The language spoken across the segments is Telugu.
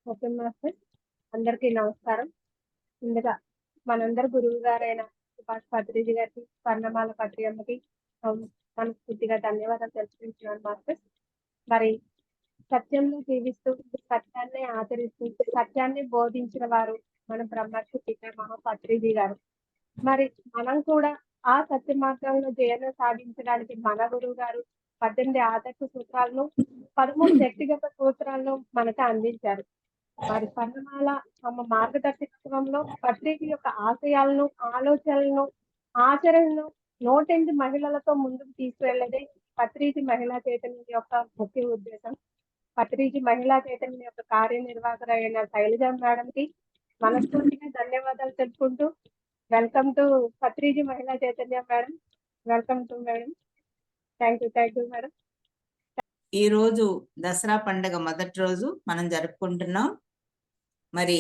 Okay master. అందరికీ నమస్కారం. ముందుగా మనందరి గురువు గారైన సుభాష్ పత్రిజీ గారికి, స్వర్ణమాల పత్రి అమ్మకి మనస్ఫూర్తిగా ధన్యవాదాలు తెలుపుకుంటున్నాను మాస్టర్. మరి సత్యంలో జీవిస్తూ సత్యాన్ని ఆచరిస్తూ సత్యాన్ని బోధించిన వారు మన బ్రహ్మర్షి పితామహ పత్రిజీ గారు. మరి మనం కూడా ఆ సత్య మార్గంలో జయం సాధించడానికి మన గురువు గారు 18 ఆదర్శ సూత్రాలను, 13 వ్యక్తిగత సూత్రాలను మనకు అందించారు. వారి స్వర్ణమాల తమ మార్గదర్శకత్వంలో పత్రిక యొక్క ఆశయాలను, ఆలోచనలను, ఆచరణను 108 మహిళలతో ముందుకు తీసుకువెళ్ళదే పత్రిజీ మహిళా చైతన్యం యొక్క ముఖ్య ఉద్దేశం. పత్రిజీ మహిళా చైతన్యం యొక్క కార్యనిర్వాహకులైన శైలజ మేడంకి మనస్ఫూర్తిగా ధన్యవాదాలు తెలుపుకుంటూ, వెల్కమ్ టు పత్రిజీ మహిళా చైతన్యం madam. Welcome to madam. Thank you madam. ఈ రోజు దసరా పండుగ మొదటి రోజు మనం జరుపుకుంటున్నాం. మరి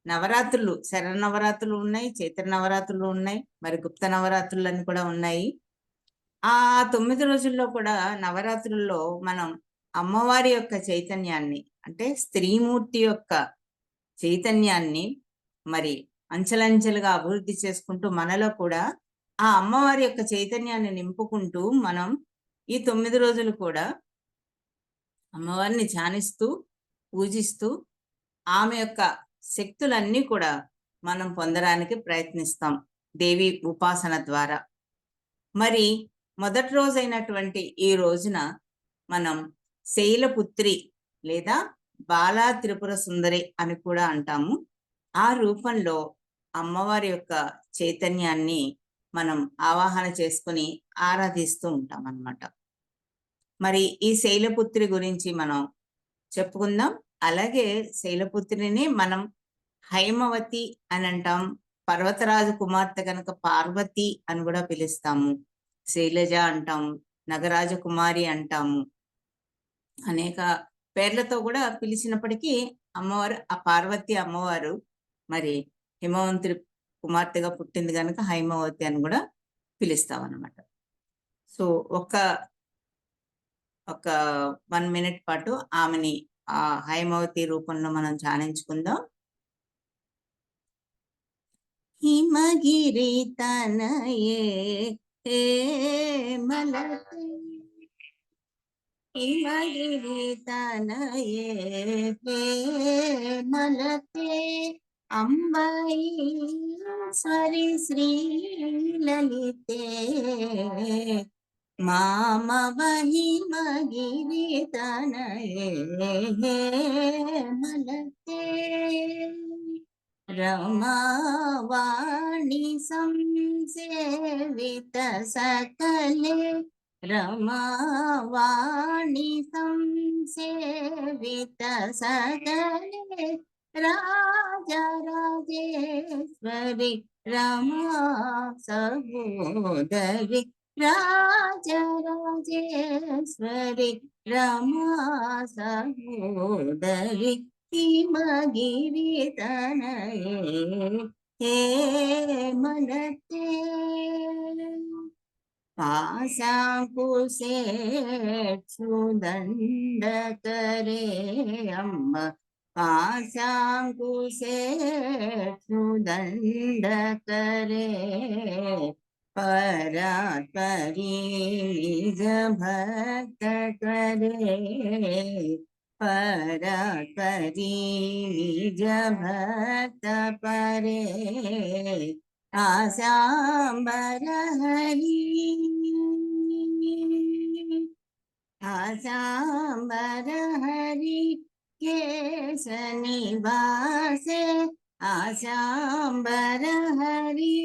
నవరాత్రులు, శరన్నవరాత్రులు ఉన్నాయి, చైత్ర నవరాత్రులు ఉన్నాయి, మరి గుప్త నవరాత్రులు అని కూడా ఉన్నాయి. ఆ 9 రోజుల్లో కూడా నవరాత్రుల్లో మనం అమ్మవారి యొక్క చైతన్యాన్ని, అంటే స్త్రీమూర్తి యొక్క చైతన్యాన్ని మరి అంచెలంచెలుగా అభివృద్ధి చేసుకుంటూ మనలో కూడా ఆ అమ్మవారి యొక్క చైతన్యాన్ని నింపుకుంటూ మనం ఈ 9 రోజులు కూడా అమ్మవారిని ధ్యానిస్తూ పూజిస్తూ ఆమె యొక్క శక్తులన్నీ కూడా మనం పొందడానికి ప్రయత్నిస్తాం దేవి ఉపాసన ద్వారా. మరి మొదటి రోజైనటువంటి ఈ రోజున మనం శైలపుత్రి లేదా బాలా త్రిపుర సుందరి అని కూడా అంటాము. ఆ రూపంలో అమ్మవారి యొక్క చైతన్యాన్ని మనం ఆవాహన చేసుకుని ఆరాధిస్తూ ఉంటాం అన్నమాట. మరి ఈ శైలపుత్రి గురించి మనం చెప్పుకుందాం. అలాగే శైలపుత్రిని మనం హైమవతి అని అంటాం. పర్వతరాజు కుమార్తె కనుక పార్వతి అని కూడా పిలుస్తాము. శైలజ అంటాము, నగరాజ కుమారి అంటాము. అనేక పేర్లతో కూడా పిలిచినప్పటికీ అమ్మవారు, ఆ పార్వతి అమ్మవారు మరి హిమవంతుడి కుమార్తెగా పుట్టింది కనుక హైమవతి అని కూడా పిలుస్తాం అన్నమాట. సో ఒక 1 మినిట్ పాటు ఆమెని ఆ హైమవతి రూపంలో మనం ధ్యానించుకుందాం. హిమగిరి తనయే మలతే, హిమగిరి తనయే మలతే, అంబైశ్వరి శ్రీ లలితే, మామవ హిమగిరి తనయే మలతే, రమావాణి సంసేవిత సకలే, రమావాణి సంసేవిత సకలే, రాజరాజేశ్వరి రమా సహోదరి, రాజరాజేశ్వరి రమా సహోదరి, హిమగిరి తనయే మలతే, పాశాంకుశే క్షుదండ करे అమ్మ, పాశాంకుశే క్షుదండ करे, పరాత్పరీ నిజ భక్త करे, పరాత్పరీ నిజ భక్త పరే, ఆశాంబర హరి, ఆశాంబర హరి కేశ నివాసే, ఆశాంబర హరి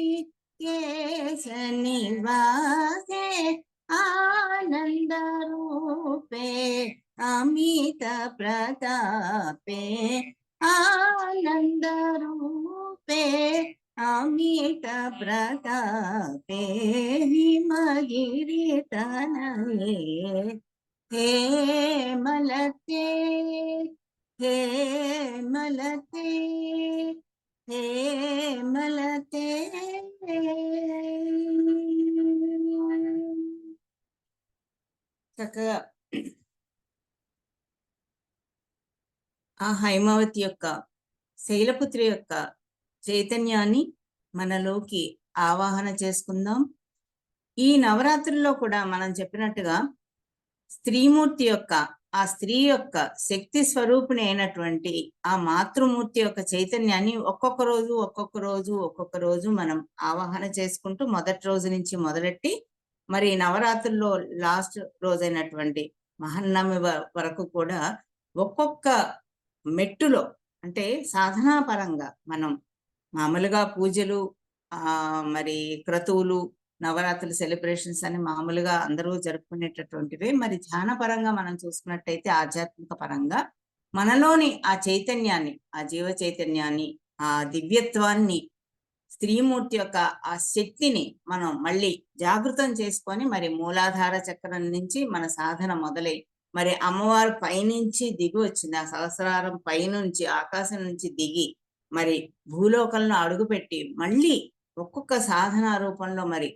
కేశ నివాసే, ఆనంద రూపే అమిత ప్రతాపే, ఆనంద రూపే అమిత ప్రతాపే, హిమగిరి తనయే మలతే, మలతే, మలతే. చక్కగా ఆ హైమావతి యొక్క శైలపుత్రి యొక్క చైతన్యాన్ని మనలోకి ఆవాహన చేసుకుందాం. ఈ నవరాత్రుల్లో కూడా మనం చెప్పినట్టుగా స్త్రీమూర్తి యొక్క ఆ స్త్రీ యొక్క శక్తి స్వరూపిణి అయినటువంటి ఆ మాతృమూర్తి యొక్క చైతన్యాన్ని ఒక్కొక్క రోజు మనం ఆవాహన చేసుకుంటూ మొదటి రోజు నుంచి మొదలెట్టి మరి నవరాత్రుల్లో లాస్ట్ రోజైనటువంటి మహన్నమి వరకు కూడా ఒక్కొక్క మెట్టులో అంటే సాధనా పరంగా మనం మామూలుగా పూజలు మరి క్రతువులు నవరాత్రులు సెలబ్రేషన్స్ అని మామూలుగా అందరూ జరుపుకునేటటువంటివే. మరి ధ్యాన పరంగా మనం చూసుకున్నట్టయితే ఆధ్యాత్మిక పరంగా మనలోని ఆ చైతన్యాన్ని, ఆ జీవ చైతన్యాన్ని, ఆ దివ్యత్వాన్ని, స్త్రీమూర్తి యొక్క ఆ శక్తిని మనం మళ్ళీ జాగృతం చేసుకొని మరి మూలాధార చక్రం నుంచి మన సాధన మొదలై మరి అమ్మవారు పైనుంచి దిగి వచ్చింది. ఆ సహస్రారం పైనుంచి ఆకాశం నుంచి దిగి మరి భూలోకంలో అడుగుపెట్టి మళ్ళీ ఒక్కొక్క సాధన రూపంలో మరి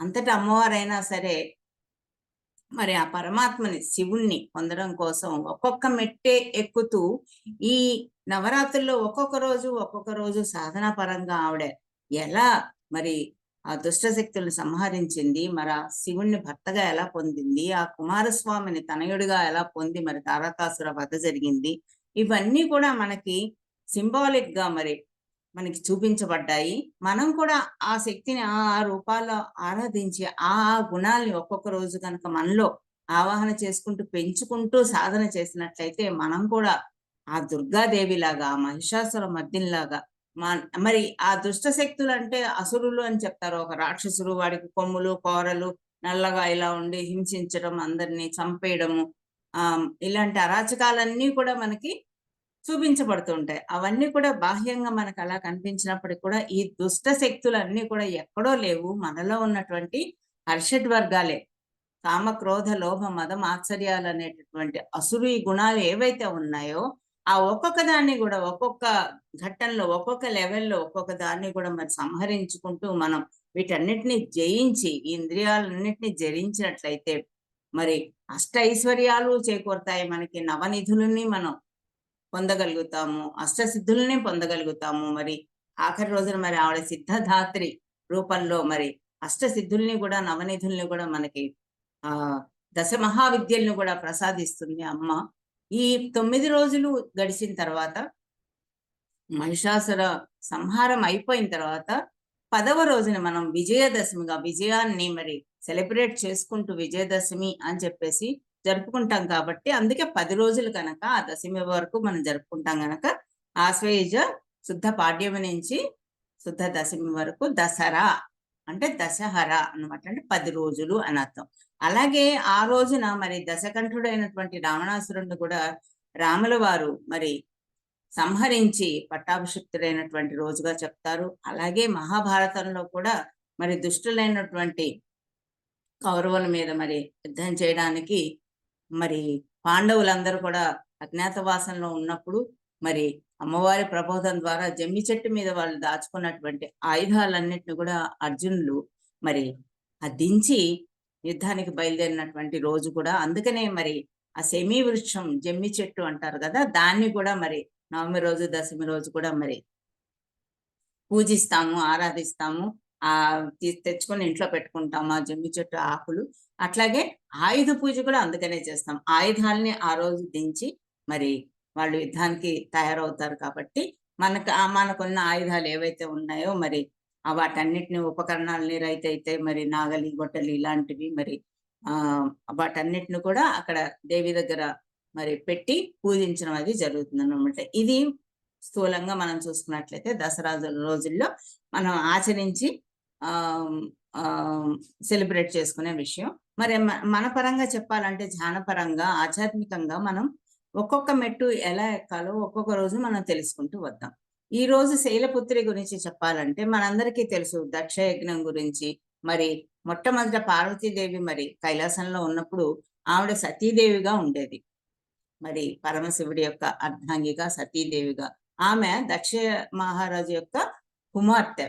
అంతటా అమ్మవారైనా సరే మరి ఆ పరమాత్మని శివుణ్ణి పొందడం కోసం ఒక్కొక్క మెట్టే ఎక్కుతూ ఈ నవరాత్రుల్లో ఒక్కొక్క రోజు సాధనా పరంగా ఆవిడ ఎలా మరి ఆ దుష్ట శక్తులను సంహరించింది, మరి ఆ శివుణ్ణి భర్తగా ఎలా పొందింది, ఆ కుమారస్వామిని తనయుడిగా ఎలా పొంది మరి తారకాసుర వధ జరిగింది, ఇవన్నీ కూడా మనకి సింబాలిక్ గా మరి మనకి చూపించబడ్డాయి. మనం కూడా ఆ శక్తిని ఆ రూపాల్లో ఆరాధించి ఆ గుణాల్ని ఒక్కొక్క రోజు కనుక మనలో ఆవాహన చేసుకుంటూ పెంచుకుంటూ సాధన చేసినట్లయితే మనం కూడా ఆ దుర్గాదేవి లాగా, ఆ మహిషాసుర మర్దినిలాగా మరి ఆ దుష్ట శక్తులు అంటే అసురులు అని చెప్తారు. ఒక రాక్షసుడు, వాడికి కొమ్ములు కోరలు నల్లగా ఇలా ఉండి హింసించడం, అందరినీ చంపేయడము, ఇలాంటి అరాచకాలన్నీ కూడా మనకి చూపించబడుతుంటాయి. అవన్నీ కూడా బాహ్యంగా మనకు అలా కనిపించినప్పటికీ కూడా ఈ దుష్ట శక్తులన్నీ కూడా ఎక్కడో లేవు, మనలో ఉన్నటువంటి హర్షడ్ వర్గాలే. కామ క్రోధ లోభ మదం ఆశ్చర్యాలు అనేటటువంటి అసురు గుణాలు ఏవైతే ఉన్నాయో ఆ ఒక్కొక్క దాన్ని కూడా ఒక్కొక్క ఘట్టంలో ఒక్కొక్క లెవెల్లో ఒక్కొక్క దాన్ని కూడా మరి సంహరించుకుంటూ మనం వీటన్నిటిని జయించి ఈ ఇంద్రియాలన్నిటిని జయించినట్లయితే మరి అష్ట ఐశ్వర్యాలు చేకూరుతాయి. మనకి నవనిధులని మనం పొందగలుగుతాము, అష్టసిద్ధుల్ని పొందగలుగుతాము. మరి ఆఖరి రోజున మరి ఆవిడ సిద్ధధాత్రి రూపంలో మరి అష్టసిద్ధుల్ని కూడా నవనిధుల్ని కూడా మనకి దశ మహావిద్యలను కూడా ప్రసాదిస్తుంది అమ్మ. ఈ 9 రోజులు గడిచిన తర్వాత మహిషాసుర సంహారం అయిపోయిన తర్వాత 10వ రోజున మనం విజయదశమిగా విజయాన్ని మరి సెలబ్రేట్ చేసుకుంటూ విజయదశమి అని చెప్పేసి జరుపుకుంటాం కాబట్టి అందుకే 10 రోజులు కనుక ఆ దశమి వరకు మనం జరుపుకుంటాం కనుక ఆశ్వయుజ శుద్ధ పాడ్యమి నుంచి శుద్ధ దశమి వరకు దసరా అంటే దశహర అన్నమాట, అంటే 10 రోజులు అని అర్థం. అలాగే ఆ రోజున మరి దశకంఠుడైనటువంటి రావణాసురుడిని కూడా రాముల వారు మరి సంహరించి పట్టాభిషిక్తుడైనటువంటి రోజుగా చెప్తారు. అలాగే మహాభారతంలో కూడా మరి దుష్టులైనటువంటి కౌరవుల మీద మరి యుద్ధం చేయడానికి మరి పాండవులందరూ కూడా అజ్ఞాతవాసంలో ఉన్నప్పుడు మరి అమ్మవారి ప్రబోధం ద్వారా జమ్మి చెట్టు మీద వాళ్ళు దాచుకున్నటువంటి ఆయుధాలన్నిటిని కూడా అర్జునులు మరి దించి యుద్ధానికి బయలుదేరినటువంటి రోజు కూడా. అందుకనే మరి ఆ శమీ వృక్షం జమ్మి చెట్టు అంటారు కదా, దాన్ని కూడా మరి నవమి రోజు దశమి రోజు కూడా మరి పూజిస్తాము, ఆరాధిస్తాము. తెచ్చుకొని ఇంట్లో పెట్టుకుంటాము ఆ జమ్మి చెట్టు ఆకులు. అట్లాగే ఆయుధ పూజ కూడా అందుకనే చేస్తాం. ఆయుధాలని ఆ రోజు దించి మరి వాళ్ళు యుద్ధానికి తయారవుతారు కాబట్టి మనకున్న ఆయుధాలు ఏవైతే ఉన్నాయో మరి వాటన్నిటిని ఉపకరణాలని రైతైతే మరి నాగలి గొట్టలి ఇలాంటివి మరి వాటన్నిటిని కూడా అక్కడ దేవి దగ్గర మరి పెట్టి పూజించడం అది జరుగుతుంది అన్నమాట. ఇది స్థూలంగా మనం చూసుకున్నట్లయితే దసరా రోజుల్లో మనం ఆచరించి సెలబ్రేట్ చేసుకునే విషయం. మరి మన పరంగా చెప్పాలంటే ధ్యానపరంగా ఆధ్యాత్మికంగా మనం ఒక్కొక్క మెట్టు ఎలా ఎక్కాలో ఒక్కొక్క రోజు మనం తెలుసుకుంటూ వద్దాం. ఈ రోజు శైలపుత్రి గురించి చెప్పాలంటే మనందరికీ తెలుసు దక్ష యజ్ఞం గురించి. మరి మొట్టమొదట పార్వతీదేవి మరి కైలాసంలో ఉన్నప్పుడు ఆవిడ సతీదేవిగా ఉండేది, మరి పరమశివుడి యొక్క అర్ధాంగిగా సతీదేవిగా. ఆమె దక్ష మహారాజు యొక్క కుమార్తె.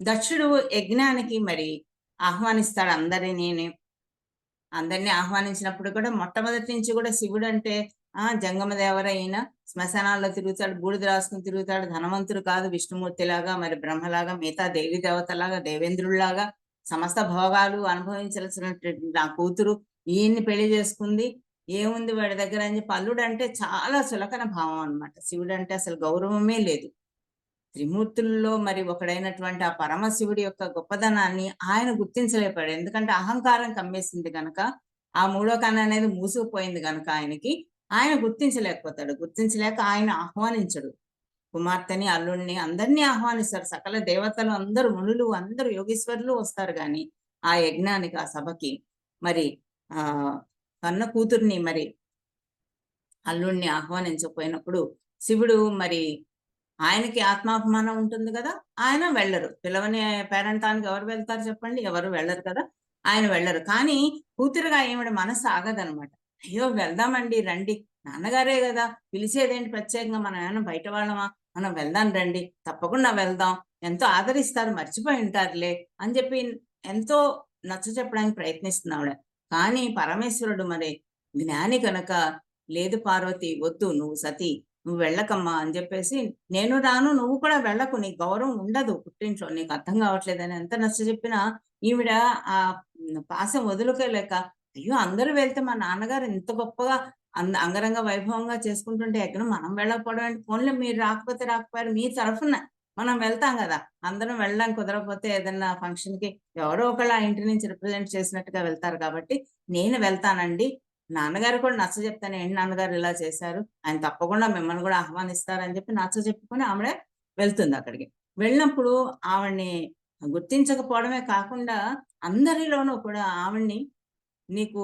దక్షుడు యజ్ఞానికి మరి ఆహ్వానిస్తాడు అందరినీ ఆహ్వానించినప్పుడు కూడా మొట్టమొదటి నుంచి కూడా శివుడు అంటే జంగమదేవర ఈయన శ్మశానాల్లో తిరుగుతాడు, బూడిద రాసుకుని తిరుగుతాడు, ధనవంతుడు కాదు, విష్ణుమూర్తిలాగా మరి బ్రహ్మలాగా మిగతా దేవి దేవతలాగా దేవేంద్రుల్లాగా సమస్త భోగాలు అనుభవించాల్సినటువంటి నా కూతురు ఈయన్ని పెళ్లి చేసుకుంది, ఏముంది వాడి దగ్గర అని చెప్పి అల్లుడు అంటే చాలా చులకన భావం అనమాట. శివుడు అంటే అసలు గౌరవమే లేదు. త్రిమూర్తుల్లో మరి ఒకడైనటువంటి ఆ పరమశివుడి యొక్క గొప్పదనాన్ని ఆయన గుర్తించలేపాడు. ఎందుకంటే అహంకారం కమ్మేసింది కనుక, ఆ మూడో కన్ను అనేది మూసుకుపోయింది కనుక ఆయన గుర్తించలేకపోతాడు. గుర్తించలేక ఆయన ఆహ్వానించడు. కుమార్తెని, అల్లుడిని అందరినీ ఆహ్వానిస్తారు. సకల దేవతలు అందరూ, మునులు అందరూ, యోగీశ్వరులు వస్తారు గాని ఆ యజ్ఞానికి, ఆ సభకి మరి ఆ కన్న కూతుర్ని మరి అల్లుడిని ఆహ్వానించకపోయినప్పుడు శివుడు మరి ఆయనకి ఆత్మాభిమానం ఉంటుంది కదా, ఆయన వెళ్ళరు. పిలవని పేరంటానికి ఎవరు వెళ్తారు చెప్పండి? ఎవరు వెళ్ళరు కదా, ఆయన వెళ్ళరు. కానీ కూతురుగా ఈవిడ మనసు ఆగదనమాట. అయ్యో వెళ్దామండి రండి, నాన్నగారే కదా పిలిచేదేంటి ప్రత్యేకంగా, మనం ఏమైనా బయట వాళ్ళమా, మనం వెళ్దాం రండి, తప్పకుండా వెళ్దాం, ఎంతో ఆదరిస్తారు, మర్చిపోయి ఉంటారులే అని చెప్పి ఎంతో నచ్చ చెప్పడానికి ప్రయత్నిస్తుంది ఆవిడ. కానీ పరమేశ్వరుడు మరి జ్ఞాని కనుక, లేదు పార్వతి వద్దు, నువ్వు సతీ, నువ్వు వెళ్ళకమ్మా అని చెప్పేసి, నేను రాను, నువ్వు కూడా వెళ్ళకు, నీకు గౌరవం ఉండదు పుట్టింట్లో, నీకు అర్థం కావట్లేదని ఎంత నచ్చ చెప్పినా ఈవిడ ఆ పాశం వదులుకోలేక, అయ్యో అందరూ వెళ్తే మా నాన్నగారు ఇంత గొప్పగా అంగరంగ వైభవంగా చేసుకుంటుంటే ఎక్కడ మనం వెళ్ళకపోవడం అంటే, పోన్లే మీరు రాకపోతే రాకపోయారు, మీ తరఫున మనం వెళ్తాం కదా, అందరం వెళ్ళడానికి కుదరకపోతే ఏదన్నా ఫంక్షన్ కి ఎవరో ఒకళ్ళు ఆ ఇంటి నుంచి రిప్రజెంట్ చేసినట్టుగా వెళ్తారు కాబట్టి నేను వెళ్తానండి, నాన్నగారు కూడా నచ్చ చెప్తాను, ఏంటి నాన్నగారు ఇలా చేశారు, ఆయన తప్పకుండా మిమ్మల్ని కూడా ఆహ్వానిస్తారని చెప్పి నచ్చ చెప్పుకొని ఆవిడ వెళ్తుంది అక్కడికి. వెళ్ళినప్పుడు ఆవిడ్ని గుర్తించకపోవడమే కాకుండా అందరిలోనూ కూడా ఆవిడ్ని, నీకు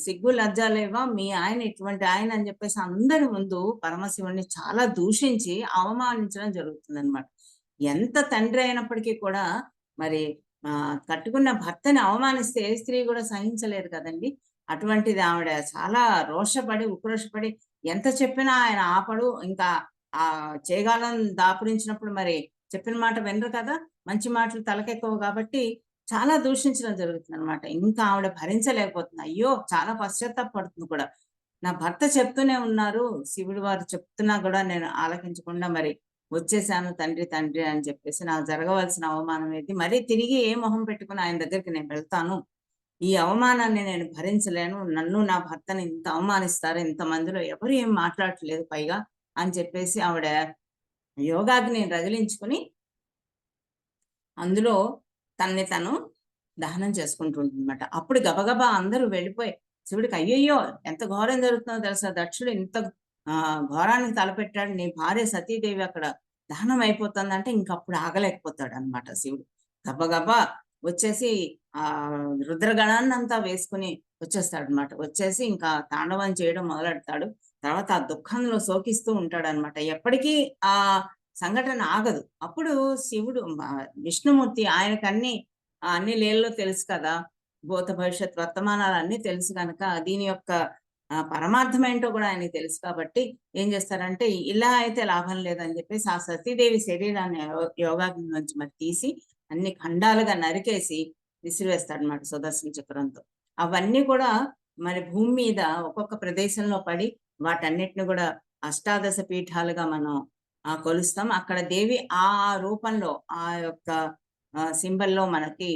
సిగ్గు లజ్జ లేవా, మీ ఆయన ఇటువంటి ఆయన అని చెప్పేసి అందరి ముందు పరమశివుణ్ణి చాలా దూషించి అవమానించడం జరుగుతుందన్నమాట. ఎంత తండ్రి అయినప్పటికీ కూడా మరి కట్టుకున్న భర్తని అవమానిస్తే ఏ స్త్రీ కూడా సహించలేరు కదండి. అటువంటిది ఆవిడ చాలా రోషపడి, ఉక్రోషపడి ఎంత చెప్పినా ఆయన ఆపడు. ఇంకా ఆ చేగాలం దాపురించినప్పుడు మరి చెప్పిన మాట వినరు కదా, మంచి మాటలు తలకెక్కవు కాబట్టి చాలా దూషించడం జరుగుతుందనమాట. ఇంకా ఆవిడ భరించలేకపోతుంది. అయ్యో! చాలా పశ్చాత్తాపపడుతుంది కూడా. నా భర్త చెప్తూనే ఉన్నారు, శివుడు వారు చెప్తున్నా కూడా నేను ఆలకించకుండా మరి వచ్చేసాను తండ్రి, తండ్రి అని చెప్పేసి, నాకు జరగవలసిన అవమానం ఏది? మరీ తిరిగి ఏ మొహం పెట్టుకొని ఆయన దగ్గరికి నేను వెళ్తాను? ఈ అవమానాన్ని నేను భరించలేను. నన్ను, నా భర్తని ఇంత అవమానిస్తారు, ఇంతమందిలో ఎవరు ఏం మాట్లాడట్లేదు పైగా అని చెప్పేసి ఆవిడ యోగాగ్ని రగిలించుకొని అందులో తనని తను దహనం చేసుకుంటుందన్నమాట. అప్పుడు గబగబా అందరూ వెళ్ళిపోయి శివుడికి, అయ్యయ్యో ఎంత ఘోరం జరుగుతుందో తెలుసా, దక్షుడు ఇంత ఘోరానికి తలపెట్టాడు, నీ భార్య సతీదేవి అక్కడ దహనం అయిపోతుందంటే ఇంకప్పుడు ఆగలేకపోతాడు అనమాట శివుడు. గబగబా వచ్చేసి ఆ రుద్రగణాన్నంతా వేసుకుని వచ్చేస్తాడనమాట. వచ్చేసి ఇంకా తాండవం చేయడం మొదలెడతాడు. తర్వాత ఆ దుఃఖంలో శోకిస్తూ ఉంటాడనమాట. ఎప్పటికీ ఆ సంఘటన ఆగదు. అప్పుడు శివుడు విష్ణుమూర్తి, ఆయనకన్నీ అన్ని లీలలు తెలుసు కదా, భూత భవిష్యత్ వర్తమానాలు అన్నీ తెలుసు కనుక దీని యొక్క పరమార్థం ఏంటో కూడా ఆయనకి తెలుసు కాబట్టి ఏం చేస్తారంటే, ఇలా అయితే లాభం లేదని చెప్పేసి ఆ సతీదేవి శరీరాన్ని యోగాగ్ని నుంచి మరి తీసి అన్ని ఖండాలుగా నరికేసి విసిరివేస్తాడనమాట సుదర్శన చక్రంతో. అవన్నీ కూడా మరి భూమి మీద ఒక్కొక్క ప్రదేశంలో పడి వాటన్నిటిని కూడా అష్టాదశ పీఠాలుగా మనం కొలుస్తాం. అక్కడ దేవి ఆ రూపంలో ఆ యొక్క సింబల్లో మనకి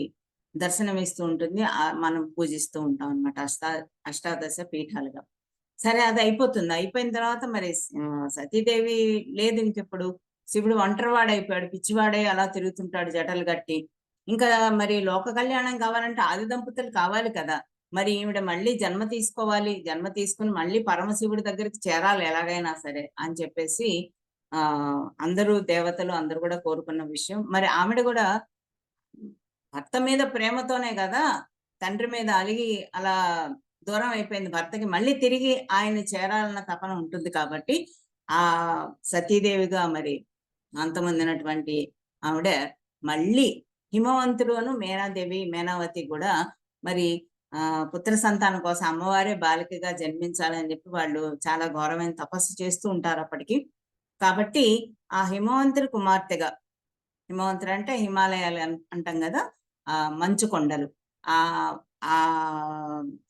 దర్శనమిస్తూ ఉంటుంది. మనం పూజిస్తూ ఉంటాం అనమాట అష్టాదశ పీఠాలుగా. సరే అది అయిపోతుంది. అయిపోయిన తర్వాత మరి సతీదేవి లేదు ఇంకెప్పుడు. శివుడు ఒంటరివాడైపోయాడు, పిచ్చివాడై అలా తిరుగుతుంటాడు జటలు గట్టి. ఇంకా మరి లోక కళ్యాణం కావాలంటే ఆది దంపతులు కావాలి కదా, మరి ఈవిడ మళ్ళీ జన్మ తీసుకోవాలి, జన్మ తీసుకుని మళ్ళీ పరమశివుడి దగ్గరికి చేరాలి ఎలాగైనా సరే అని చెప్పేసి అందరూ దేవతలు అందరూ కూడా కోరుకున్న విషయం. మరి ఆవిడ కూడా భర్త మీద ప్రేమతోనే కదా తండ్రి మీద అలిగి అలా దూరం అయిపోయింది భర్తకి, మళ్ళీ తిరిగి ఆయన్ని చేరాలన్న తపన ఉంటుంది కాబట్టి ఆ సతీదేవిగా మరి అంతమందినటువంటి ఆవిడ మళ్ళీ హిమవంతుడును మేనాదేవి, మేనావతి కూడా మరి పుత్ర సంతానం కోసం అమ్మవారే బాలికగా జన్మించాలని చెప్పి వాళ్ళు చాలా ఘోరమైన తపస్సు చేస్తూ ఉంటారు అప్పటికి. కాబట్టి ఆ హిమవంతుడి కుమార్తెగా, హిమవంతుడు అంటే హిమాలయాలు అంటాం కదా, మంచు కొండలు, ఆ ఆ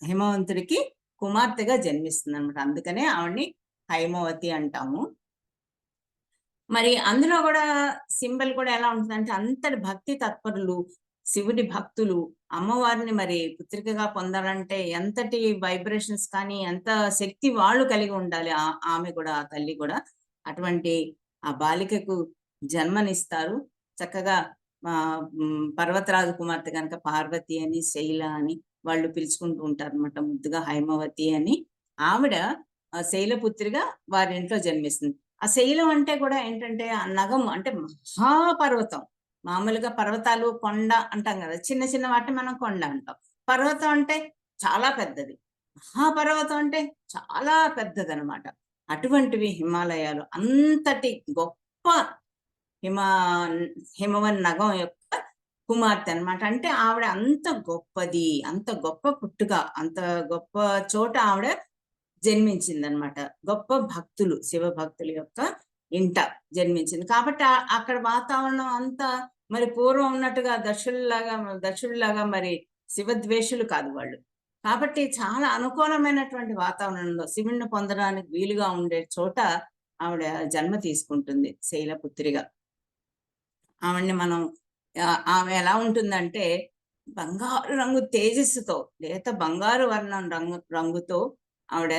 హిమవంతుడికి కుమార్తెగా జన్మిస్తుంది అనమాట. అందుకనే ఆవిడ్ని హైమవతి అంటాము. మరి అందులో కూడా సింబల్ కూడా ఎలా ఉంటుందంటే అంతటి భక్తి తత్పరులు, శివుడి భక్తులు, అమ్మవారిని మరి పుత్రికగా పొందాలంటే ఎంతటి వైబ్రేషన్స్ కానీ ఎంత శక్తి వాళ్ళు కలిగి ఉండాలి. ఆమె కూడా, ఆ తల్లి కూడా అటువంటి ఆ బాలికకు జన్మనిస్తారు. చక్కగా పర్వతరాజు కుమార్తె కనుక పార్వతి అని, శైల అని వాళ్ళు పిలుచుకుంటూ ఉంటారు అనమాట, ముద్దుగా హైమవతి అని. ఆవిడ శైలపుత్రిగా వారింట్లో జన్మిస్తుంది. ఆ శైలం అంటే కూడా ఏంటంటే ఆ నగము అంటే మహాపర్వతం. మామూలుగా పర్వతాలు కొండ అంటాం కదా, చిన్న చిన్న వాటిని మనం కొండ అంటాం. పర్వతం అంటే చాలా పెద్దది, మహాపర్వతం అంటే చాలా పెద్దదనమాట. అటువంటివి హిమాలయాలు, అంతటి గొప్ప హిమా హిమవన్ నగం యొక్క కుమార్తె అనమాట. అంటే ఆవిడ అంత గొప్పది, అంత గొప్ప పుట్టుక, అంత గొప్ప చోట ఆవిడ జన్మించిందనమాట. గొప్ప భక్తులు, శివ భక్తుల యొక్క ఇంట జన్మించింది కాబట్టి అక్కడ వాతావరణం అంతా మరి పూర్వం ఉన్నట్టుగా దక్షుల్లాగా మరి శివద్వేషులు కాదు వాళ్ళు. కాబట్టి చాలా అనుకూలమైనటువంటి వాతావరణంలో శివుణ్ణి పొందడానికి వీలుగా ఉండే చోట ఆవిడ జన్మ తీసుకుంటుంది శైలపుత్రిగా. ఆవిడ్ని మనం ఆమె ఎలా ఉంటుందంటే బంగారు రంగు తేజస్సుతో, లేత బంగారు వర్ణం రంగుతో ఆవిడ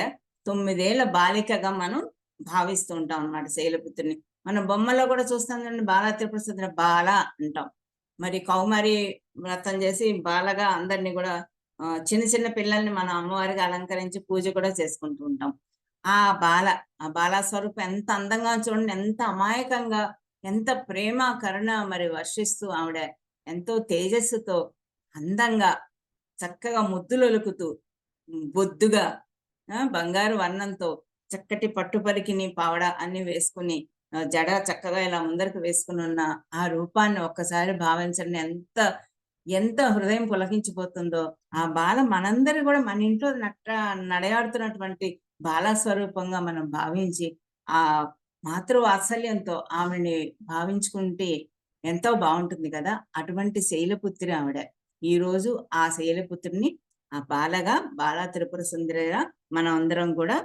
9 ఏళ్ల బాలికగా మనం భావిస్తూ ఉంటాం అన్నమాట శైలపుత్రిని. మనం బొమ్మలో కూడా చూస్తాం కదండి, బాలా త్రిపుర సుందరి బాల అంటాం. మరి కౌమారి వ్రతం చేసి బాలగా అందరినీ కూడా చిన్న చిన్న పిల్లల్ని మనం అమ్మవారిగా అలంకరించి పూజ కూడా చేసుకుంటూ ఉంటాం. ఆ బాల స్వరూపం ఎంత అందంగా చూడండి, ఎంత అమాయకంగా, ఎంత ప్రేమ కరుణ మరి వర్షిస్తూ ఆవిడ ఎంతో తేజస్సుతో అందంగా చక్కగా ముద్దులొలుకుతూ బొద్దుగా బంగారు వర్ణంతో చక్కటి పట్టు పరికిని పావడ అన్ని వేసుకుని జడ చక్కగా ఇలా ముందరకు వేసుకుని ఉన్న ఆ రూపాన్ని ఒక్కసారి భావించండి, ఎంత హృదయం పులకించిపోతుందో. ఆ బాల మనందరి కూడా మన ఇంట్లో నడయాడుతున్నటువంటి బాల స్వరూపంగా మనం భావించి ఆ మాతృవాత్సల్యంతో ఆమెని భావించుకుంటే ఎంతో బాగుంటుంది కదా. అటువంటి శైలపుత్రి ఆవిడ. ఈ రోజు ఆ శైలపుత్రిని ఆ బాలా త్రిపుర సుందరిగా మనం అందరం కూడా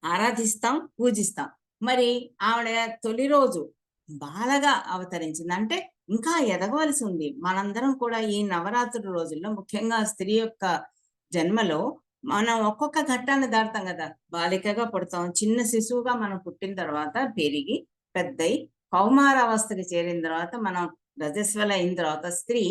ఆరాధిస్తాం, పూజిస్తాం. మరి ఆవిడ తొలి రోజు బాలగా అవతరించింది అంటే ఇంకా ఎదగవలసి ఉంది. మనందరం కూడా ఈ నవరాత్రుల రోజుల్లో ముఖ్యంగా స్త్రీ యొక్క జన్మలో మనం ఒక్కొక్క ఘట్టాన్ని దాటుతాం కదా. బాలికగా పుడతాం, చిన్న శిశువుగా మనం పుట్టిన తర్వాత పెరిగి పెద్దయి కౌమారావస్థకి చేరిన తర్వాత మనం రజస్వల అయిన తర్వాత స్త్రీ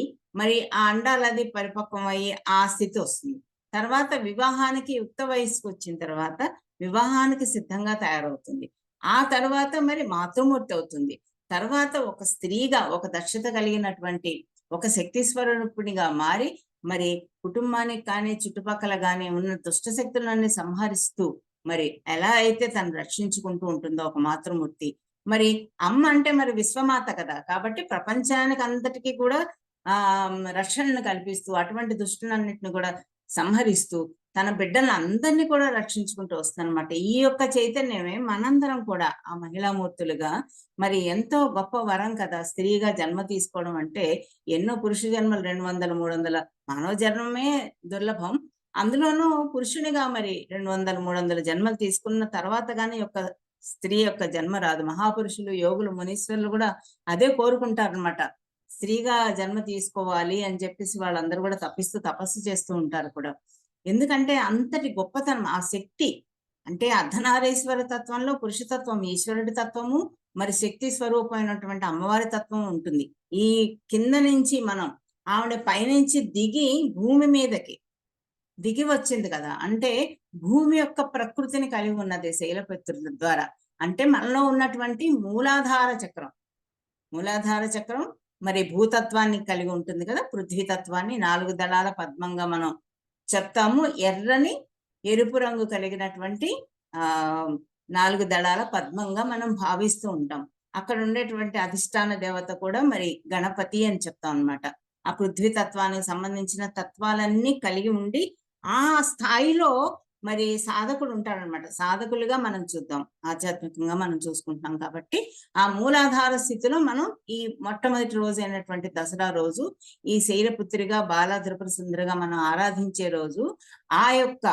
మరి ఆ అండాలది పరిపక్వం అయ్యి ఆ స్థితి వస్తుంది. తర్వాత వివాహానికి యుక్త వయసుకు వచ్చిన తర్వాత వివాహానికి సిద్ధంగా తయారవుతుంది. ఆ తర్వాత మరి మాతృమూర్తి అవుతుంది. తర్వాత ఒక స్త్రీగా, ఒక దక్షత కలిగినటువంటి ఒక శక్తి స్వరూపిణిగా మారి మరి కుటుంబానికి కానీ చుట్టుపక్కల కానీ ఉన్న దుష్ట శక్తులన్నీ సంహరిస్తూ మరి ఎలా అయితే తను రక్షించుకుంటూ ఉంటుందో ఒక మాతృమూర్తి. మరి అమ్మ అంటే మరి విశ్వమాత కదా, కాబట్టి ప్రపంచానికి అంతటికీ కూడా రక్షణను కల్పిస్తూ అటువంటి దుష్టులన్నిటిని కూడా సంహరిస్తూ తన బిడ్డలను అందరినీ కూడా రక్షించుకుంటూ వస్తుందన్నమాట. ఈ యొక్క చైతన్యమే మనందరం కూడా ఆ మహిళామూర్తులుగా మరి ఎంతో గొప్ప వరం కదా. స్త్రీగా జన్మ తీసుకోవడం అంటే ఎన్నో పురుష జన్మలు 200, 300 మానవ జన్మమే దుర్లభం. అందులోనూ పురుషునిగా మరి 200, 300 జన్మలు తీసుకున్న తర్వాత గానీ యొక్క స్త్రీ యొక్క జన్మ రాదు. మహాపురుషులు, యోగులు, మునీశ్వరులు కూడా అదే కోరుకుంటారనమాట. స్త్రీగా జన్మ తీసుకోవాలి అని చెప్పేసి వాళ్ళందరూ కూడా తపస్సు చేస్తూ ఉంటారు కూడా. ఎందుకంటే అంతటి గొప్పతనం ఆ శక్తి. అంటే అర్ధనారీశ్వర తత్వంలో పురుషతత్వం, ఈశ్వరుడి తత్వము, మరి శక్తి స్వరూపమైనటువంటి అమ్మవారి తత్వం ఉంటుంది. ఈ కింద నుంచి మనం ఆవిడ పైనుంచి దిగి భూమి మీదకి దిగి వచ్చింది కదా. అంటే భూమి యొక్క ప్రకృతిని కలిగి ఉన్నది శైలపుత్రుల ద్వారా. అంటే మనలో ఉన్నటువంటి మూలాధార చక్రం మరి భూతత్వాన్ని కలిగి ఉంటుంది కదా. పృథ్వీతత్వాన్ని 4 దళాల పద్మంగా మనం చెప్తాము. ఎర్రని ఎరుపు రంగు కలిగినటువంటి 4 దళాల పద్మంగా మనం భావిస్తూ ఉంటాం. అక్కడ ఉండేటువంటి అధిష్టాన దేవత కూడా మరి గణపతి అని చెప్తాం అనమాట. ఆ పృథ్వీతత్వానికి సంబంధించిన తత్వాలన్నీ కలిగి ఉండి ఆ స్థాయిలో మరి సాధకుడు ఉంటాడనమాట. సాధకులుగా మనం చూద్దాం, ఆధ్యాత్మికంగా మనం చూసుకుంటున్నాం కాబట్టి ఆ మూలాధార స్థితిలో మనం ఈ మొట్టమొదటి రోజు అయినటువంటి దసరా రోజు ఈ శైలపుత్రిగా బాలా త్రిపుర సుందరిగా మనం ఆరాధించే రోజు ఆ యొక్క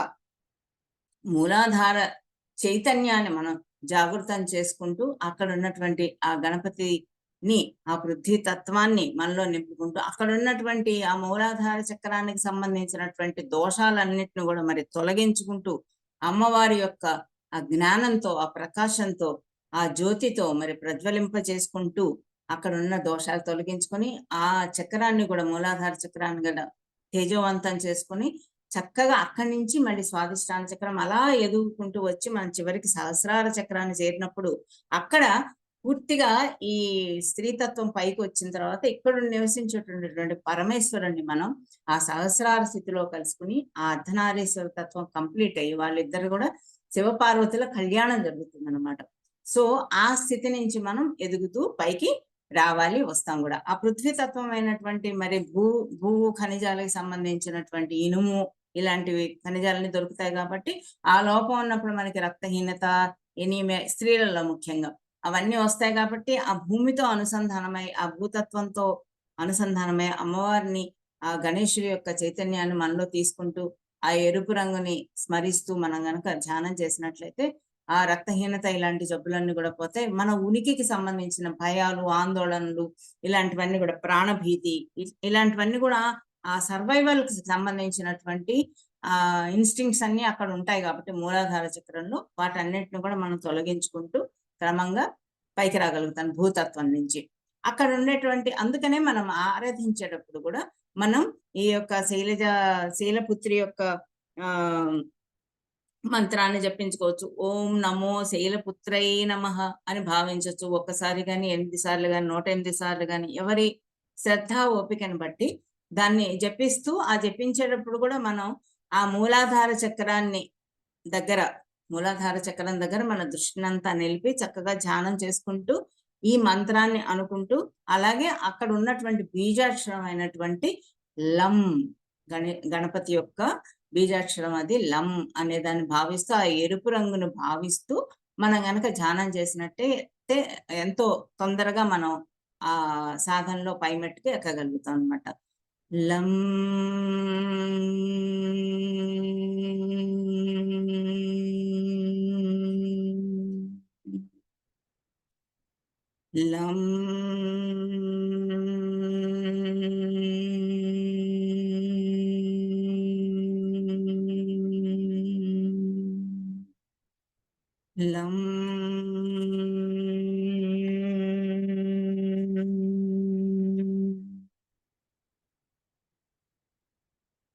మూలాధార చైతన్యాన్ని మనం జాగృతం చేసుకుంటూ అక్కడ ఉన్నటువంటి ఆ గణపతిని, ఆ పృథ్వీ తత్వాన్ని మనలో నింపుకుంటూ అక్కడ ఉన్నటువంటి ఆ మూలాధార చక్రానికి సంబంధించినటువంటి దోషాలన్నిటిని కూడా మరి తొలగించుకుంటూ అమ్మవారి యొక్క ఆ జ్ఞానంతో, ఆ ప్రకాశంతో, ఆ జ్యోతితో మరి ప్రజ్వలింప చేసుకుంటూ అక్కడ ఉన్న దోషాలు తొలగించుకొని ఆ చక్రాన్ని కూడా, మూలాధార చక్రాన్ని కూడా తేజోవంతం చేసుకొని చక్కగా అక్కడి నుంచి మళ్ళీ స్వాదిష్టాన చక్రం అలా ఎదుగుకుంటూ వచ్చి మనం చివరికి సహస్రార చక్రాన్ని చేరినప్పుడు అక్కడ పూర్తిగా ఈ స్త్రీతత్వం పైకి వచ్చిన తర్వాత ఇక్కడ నివసించేటటువంటి పరమేశ్వరుణ్ణి మనం ఆ సహస్రార స్థితిలో కలుసుకుని ఆ అర్ధనారీశ్వర తత్వం కంప్లీట్ అయ్యి వాళ్ళిద్దరు కూడా శివపార్వతుల కళ్యాణం జరుగుతుంది అనమాట. సో ఆ స్థితి నుంచి మనం ఎదుగుతూ పైకి రావాలి, వస్తాం కూడా. ఆ పృథ్వీ తత్వం అయినటువంటి మరి భూ ఖనిజాలకు సంబంధించినటువంటి ఇనుము ఇలాంటివి ఖనిజాలని దొరుకుతాయి కాబట్టి ఆ లోపం ఉన్నప్పుడు మనకి రక్తహీనత, ఎనీమియా, స్త్రీలలో ముఖ్యంగా అవన్నీ వస్తాయి కాబట్టి ఆ భూమితో అనుసంధానమై, ఆ భూతత్వంతో అనుసంధానమై అమ్మవారిని, ఆ గణేశుడి యొక్క చైతన్యాన్ని మనలో తీసుకుంటూ ఆ ఎరుపు రంగుని స్మరిస్తూ మనం గనక ధ్యానం చేసినట్లయితే ఆ రక్తహీనత ఇలాంటి జబ్బులన్నీ కూడా పోతాయి. మన ఉనికికి సంబంధించిన భయాలు, ఆందోళనలు ఇలాంటివన్నీ కూడా, ప్రాణభీతి ఇలాంటివన్నీ కూడా ఆ సర్వైవల్ కి సంబంధించినటువంటి ఇన్స్టింక్ట్స్ అన్ని అక్కడ ఉంటాయి కాబట్టి మూలాధార చక్రంలో వాటన్నిటిని కూడా మనం తొలగించుకుంటూ క్రమంగా పైకి రాగలుగుతాం భూతత్వం నుంచి. అక్కడ ఉండేటువంటి, అందుకనే మనం ఆరాధించేటప్పుడు కూడా మనం ఈ యొక్క శైలపుత్రి యొక్క ఆ మంత్రాన్ని జపించుకోవచ్చు. ఓం నమో శైలపుత్రై నమః అని భావించవచ్చు. ఒక్కసారి కానీ, 8 సార్లు కానీ, 108 సార్లు కానీ, ఎవరి శ్రద్ధ ఓపికను బట్టి దాన్ని జపిస్తూ, ఆ జపించేటప్పుడు కూడా మనం ఆ మూలాధార చక్రాన్ని దగ్గర, మూలాధార చక్రం దగ్గర మన దృష్టినంతా నిలిపి చక్కగా ధ్యానం చేసుకుంటూ ఈ మంత్రాన్ని అనుకుంటూ, అలాగే అక్కడ ఉన్నటువంటి బీజాక్షరం అయినటువంటి లం, గణపతి యొక్క బీజాక్షరం అది లం అనే దాన్ని భావిస్తూ, ఆ ఎరుపు రంగును భావిస్తూ మనం గనక ధ్యానం చేసినట్టే ఎంతో తొందరగా మనం ఆ సాధనలో పైమెట్టుకి ఎక్కగలుగుతాం అనమాట. లం లం లం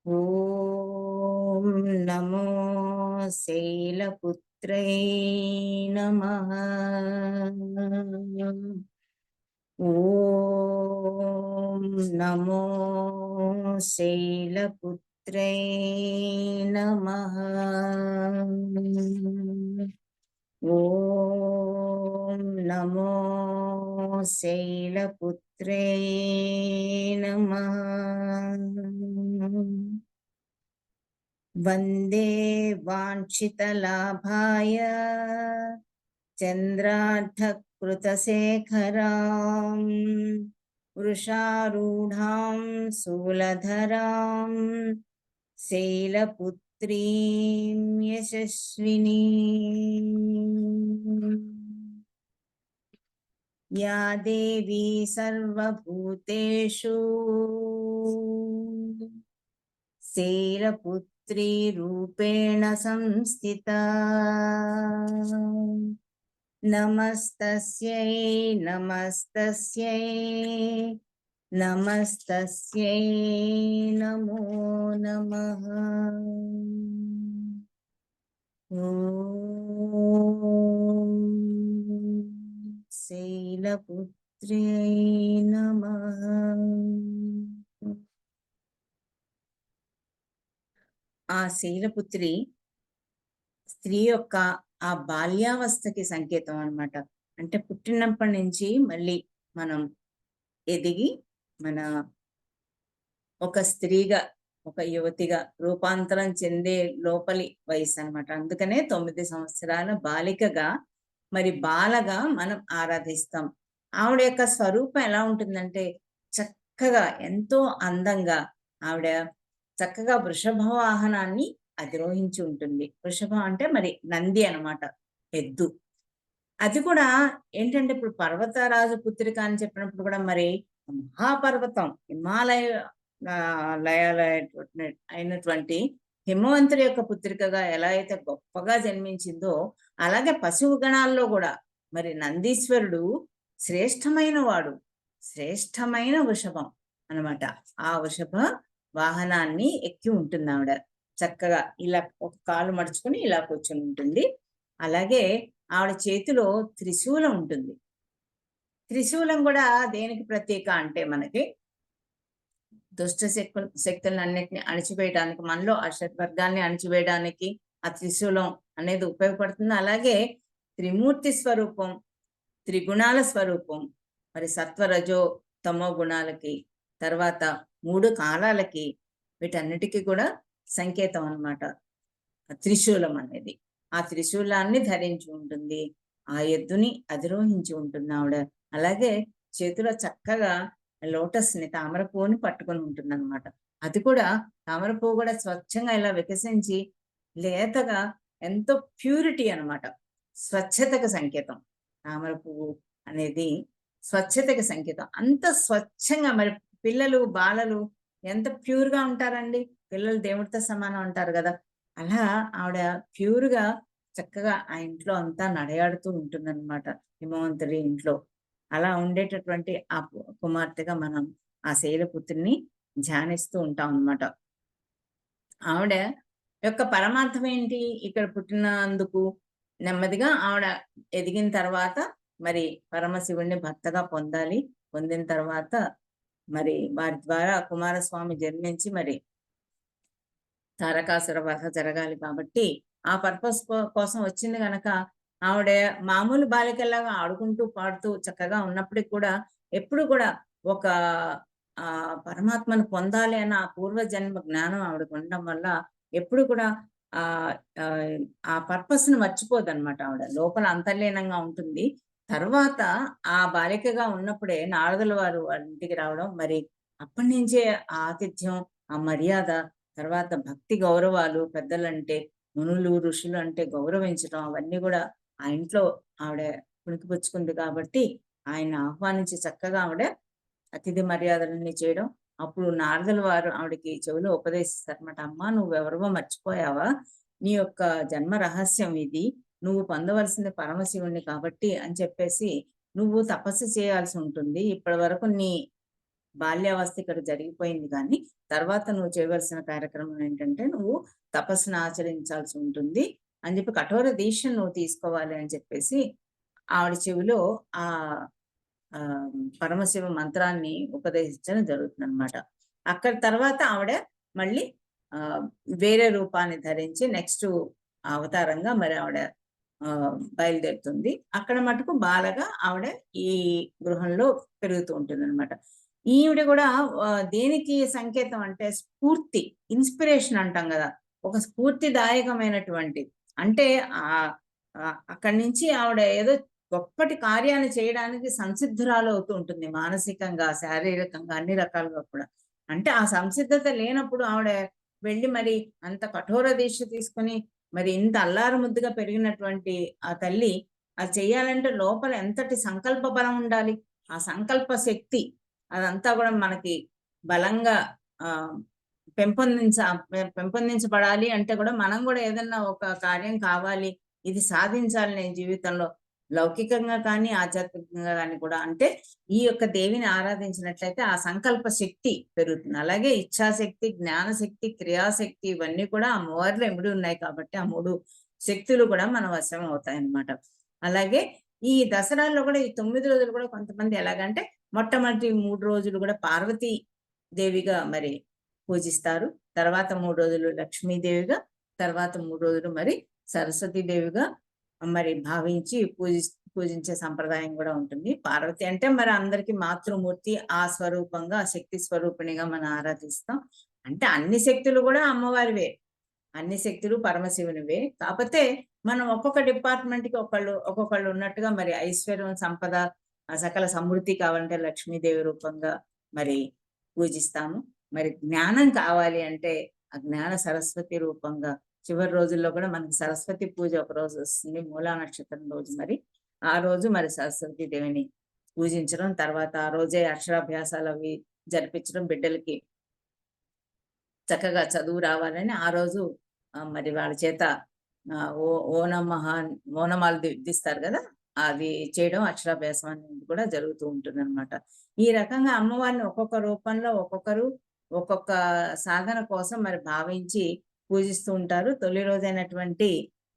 ఓం నమో శైలపుత్రై నమః. ఓం నమో శైలపుత్రై నమః. ఓం నమో శైలపుత్రై నమః. వందే వాంఛితలాభాయ చంద్రార్థకృతశేఖరాం వృషారూఢాం శూలధరాం శైలపుత్రీం యశస్వినీం. యా దేవీ సర్వభూతేషు శైలపుత్రీ రూపేణ సంస్థితా. నమస్తస్యై నమస్తస్యై నమస్తస్యై నమో నమః. ఓం శైలపుత్ర్యై నమః. ఆ శైలపుత్రి స్త్రీ యొక్క ఆ బాల్యావస్థకి సంకేతం అన్నమాట. అంటే పుట్టినప్పటి నుంచి మళ్ళీ మనం ఎదిగి మన ఒక స్త్రీగా, ఒక యువతిగా రూపాంతరం చెందే లోపలి వయసు అన్నమాట. అందుకనే 9 సంవత్సరాల బాలికగా, మరి బాలగా మనం ఆరాధిస్తాం. ఆవిడ యొక్క స్వరూపం ఎలా ఉంటుందంటే చక్కగా, ఎంతో అందంగా, ఆవిడ చక్కగా వృషభ వాహనాన్ని అధిరోహించి ఉంటుంది. వృషభం అంటే మరి నంది అన్నమాట, ఎద్దు. అది కూడా ఏంటంటే ఇప్పుడు పర్వతరాజు పుత్రిక అని చెప్పినప్పుడు కూడా మరి మహాపర్వతం హిమాలయ లయాల అయినటువంటి హిమవంతుడి యొక్క పుత్రికగా ఎలా అయితే గొప్పగా జన్మించిందో, అలాగే పశువు గణాల్లో కూడా మరి నందీశ్వరుడు శ్రేష్టమైన వాడు, శ్రేష్టమైన వృషభం అన్నమాట. ఆ వృషభ వాహనాన్ని ఎక్కి ఉంటుంది ఆవిడ. చక్కగా ఇలా ఒక కాలు మడుచుకుని ఇలా కూర్చుని ఉంటుంది. అలాగే ఆవిడ చేతిలో త్రిశూలం ఉంటుంది. త్రిశూలం కూడా దేనికి ప్రతీక అంటే మనకి దుష్ట శక్తులను అన్నిటిని అణిచివేయడానికి, మనలో ఆ షడ్వర్గాల్ని అణిచివేయడానికి ఆ త్రిశూలం అనేది ఉపయోగపడుతుంది. అలాగే త్రిమూర్తి స్వరూపం, త్రిగుణాల స్వరూపం, మరి సత్వరజో తమో గుణాలకి, తర్వాత 3 కాలాలకి, వీటన్నిటికీ కూడా సంకేతం అన్నమాట త్రిశూలం అనేది. ఆ త్రిశూలాన్ని ధరించి ఉంటుంది, ఆ ఎద్దుని అధిరోహించి ఉంటుంది ఆవిడ. అలాగే చేతిలో చక్కగా లోటస్ ని, తామర పువ్వుని పట్టుకొని ఉంటుంది అనమాట. అది కూడా తామర పువ్వు కూడా స్వచ్ఛంగా ఇలా వికసించి లేతగా, ఎంతో ప్యూరిటీ అన్నమాట, స్వచ్ఛతకు సంకేతం. తామర పువ్వు అనేది స్వచ్ఛతకి సంకేతం. అంత స్వచ్ఛంగా మరి పిల్లలు, బాలలు ఎంత ప్యూర్ గా ఉంటారండి. పిల్లలు దేవుడితో సమానం అంటారు కదా. అలా ఆవిడ ప్యూర్ గా చక్కగా ఆ ఇంట్లో అంతా నడయాడుతూ ఉంటుందన్నమాట, హిమవంతుడి ఇంట్లో. అలా ఉండేటటువంటి ఆ కుమార్తెగా మనం ఆ శైలపుత్రిని ధ్యానిస్తూ ఉంటాం అన్నమాట. ఆవిడ యొక్క పరమార్థం ఏంటి? ఇక్కడ పుట్టినందుకు నెమ్మదిగా ఆవిడ ఎదిగిన తర్వాత మరి పరమశివుణ్ణి భర్తగా పొందాలి. పొందిన తర్వాత మరి వారి ద్వారా కుమారస్వామి జన్మించి మరి తారకాసుర వధ జరగాలి కాబట్టి ఆ పర్పస్ కోసం వచ్చింది గనక ఆవిడ మామూలు బాలికల్లాగా ఆడుకుంటూ పాడుతూ చక్కగా ఉన్నప్పటికి కూడా ఎప్పుడు కూడా ఒక పరమాత్మను పొందాలి అన్న ఆ పూర్వజన్మ జ్ఞానం ఆవిడకు ఉండడం వల్ల ఎప్పుడు కూడా ఆ ఆ పర్పస్ ను మర్చిపోదన్నమాట. ఆవిడ లోపల అంతర్లీనంగా ఉంటుంది. తర్వాత ఆ బాలికగా ఉన్నప్పుడే నారదుల వారు వాళ్ళ ఇంటికి రావడం, మరి అప్పటి నుంచే ఆ ఆతిథ్యం, ఆ మర్యాద, తర్వాత భక్తి గౌరవాలు, పెద్దలంటే మునులు ఋషులు అంటే గౌరవించడం, అవన్నీ కూడా ఆ ఇంట్లో ఆవిడ పుణికిపుచ్చుకుంది కాబట్టి ఆయన ఆహ్వానించి చక్కగా ఆవిడ అతిథి మర్యాదలన్నీ చేయడం. అప్పుడు నారదుల వారు ఆవిడకి చెవిలో ఉపదేశిస్తారన్నమాట. అమ్మా, నువ్వెవరివో మర్చిపోయావా? నీ యొక్క జన్మ రహస్యం ఇది. నువ్వు పొందవలసింది పరమశివుణ్ణి కాబట్టి అని చెప్పేసి నువ్వు తపస్సు చేయాల్సి ఉంటుంది. ఇప్పటి వరకు నీ బాల్యావస్థ ఇక్కడ జరిగిపోయింది, కానీ తర్వాత నువ్వు చేయవలసిన కార్యక్రమం ఏంటంటే నువ్వు తపస్సును ఆచరించాల్సి ఉంటుంది అని చెప్పి కఠోర దీక్షను నువ్వు తీసుకోవాలి అని చెప్పేసి ఆవిడ చెవిలో ఆ పరమశివ మంత్రాన్ని ఉపదేశించడం జరుగుతుంది అనమాట. అక్కడ తర్వాత ఆవిడ మళ్ళీ వేరే రూపాన్ని ధరించి నెక్స్ట్ అవతారంగా మరి ఆవిడ బయలుదేరుతుంది. అక్కడ మటుకు బాలగా ఆవిడ ఈ గృహంలో పెరుగుతూ ఉంటుంది అనమాట. ఈవిడ కూడా దేనికి సంకేతం అంటే స్ఫూర్తి, ఇన్స్పిరేషన్ అంటాం కదా, ఒక స్ఫూర్తిదాయకమైనటువంటి. అంటే అక్కడి నుంచి ఆవిడ ఏదో గొప్పటి కార్యాన్ని చేయడానికి సంసిద్ధురాలు అవుతూ ఉంటుంది, మానసికంగా, శారీరకంగా, అన్ని రకాలుగా కూడా. అంటే ఆ సంసిద్ధత లేనప్పుడు ఆవిడ వెళ్ళి మరి అంత కఠోర దీక్ష తీసుకుని మరి ఇంత అల్లారు ముద్దుగా పెరిగినటువంటి ఆ తల్లి అది చెయ్యాలంటే లోపల ఎంతటి సంకల్ప బలం ఉండాలి. ఆ సంకల్ప శక్తి అదంతా కూడా మనకి బలంగా పెంపొందించబడాలి అంటే కూడా మనం కూడా ఏదన్నా ఒక కార్యం కావాలి, ఇది సాధించాలి నేను జీవితంలో, లౌకికంగా కానీ ఆధ్యాత్మికంగా కానీ కూడా, అంటే ఈ యొక్క దేవిని ఆరాధించినట్లయితే ఆ సంకల్ప శక్తి పెరుగుతుంది. అలాగే ఇచ్ఛాశక్తి, జ్ఞానశక్తి, క్రియాశక్తి ఇవన్నీ కూడా ఆ అమ్మవారిలో ఇమిడి ఉన్నాయి కాబట్టి ఆ 3 శక్తులు కూడా మన వశం అవుతాయి అన్నమాట. అలాగే ఈ దసరాల్లో కూడా ఈ 9 రోజులు కూడా కొంతమంది ఎలాగంటే మొట్టమొదటి 3 రోజులు కూడా పార్వతీ దేవిగా మరి పూజిస్తారు. తర్వాత 3 రోజులు లక్ష్మీదేవిగా, తర్వాత 3 రోజులు మరి సరస్వతీదేవిగా మరి భావించి పూజించే సంప్రదాయం కూడా ఉంటుంది. పార్వతి అంటే మరి అందరికి మాతృమూర్తి, ఆ స్వరూపంగా, ఆ శక్తి స్వరూపిణిగా మనం ఆరాధిస్తాం. అంటే అన్ని శక్తులు కూడా అమ్మవారివే, అన్ని శక్తులు పరమశివునివే. కాకపోతే మనం ఒక్కొక్క డిపార్ట్మెంట్ కి ఒక్కొక్కళ్ళు ఉన్నట్టుగా మరి ఐశ్వర్యం, సంపద, సకల సమృద్ధి కావాలంటే లక్ష్మీదేవి రూపంగా మరి పూజిస్తాము. మరి జ్ఞానం కావాలి అంటే ఆ జ్ఞాన సరస్వతి రూపంగా చివరి రోజుల్లో కూడా మనకి సరస్వతి పూజ ఒక రోజు వస్తుంది, మూలా నక్షత్రం రోజు. మరి ఆ రోజు మరి సరస్వతి దేవిని పూజించడం, తర్వాత ఆ రోజే అక్షరాభ్యాసాలు అవి జరిపించడం, బిడ్డలకి చక్కగా చదువు రావాలని ఆ రోజు మరి వాళ్ళ చేత ఓనమాలు దిస్తారు కదా, అది చేయడం, అక్షరాభ్యాసం అనేది కూడా జరుగుతూ ఉంటుంది అనమాట. ఈ రకంగా అమ్మవారిని ఒక్కొక్క రూపంలో ఒక్కొక్కరు ఒక్కొక్క సాధన కోసం మరి భావించి పూజిస్తూ ఉంటారు. తొలి రోజైనటువంటి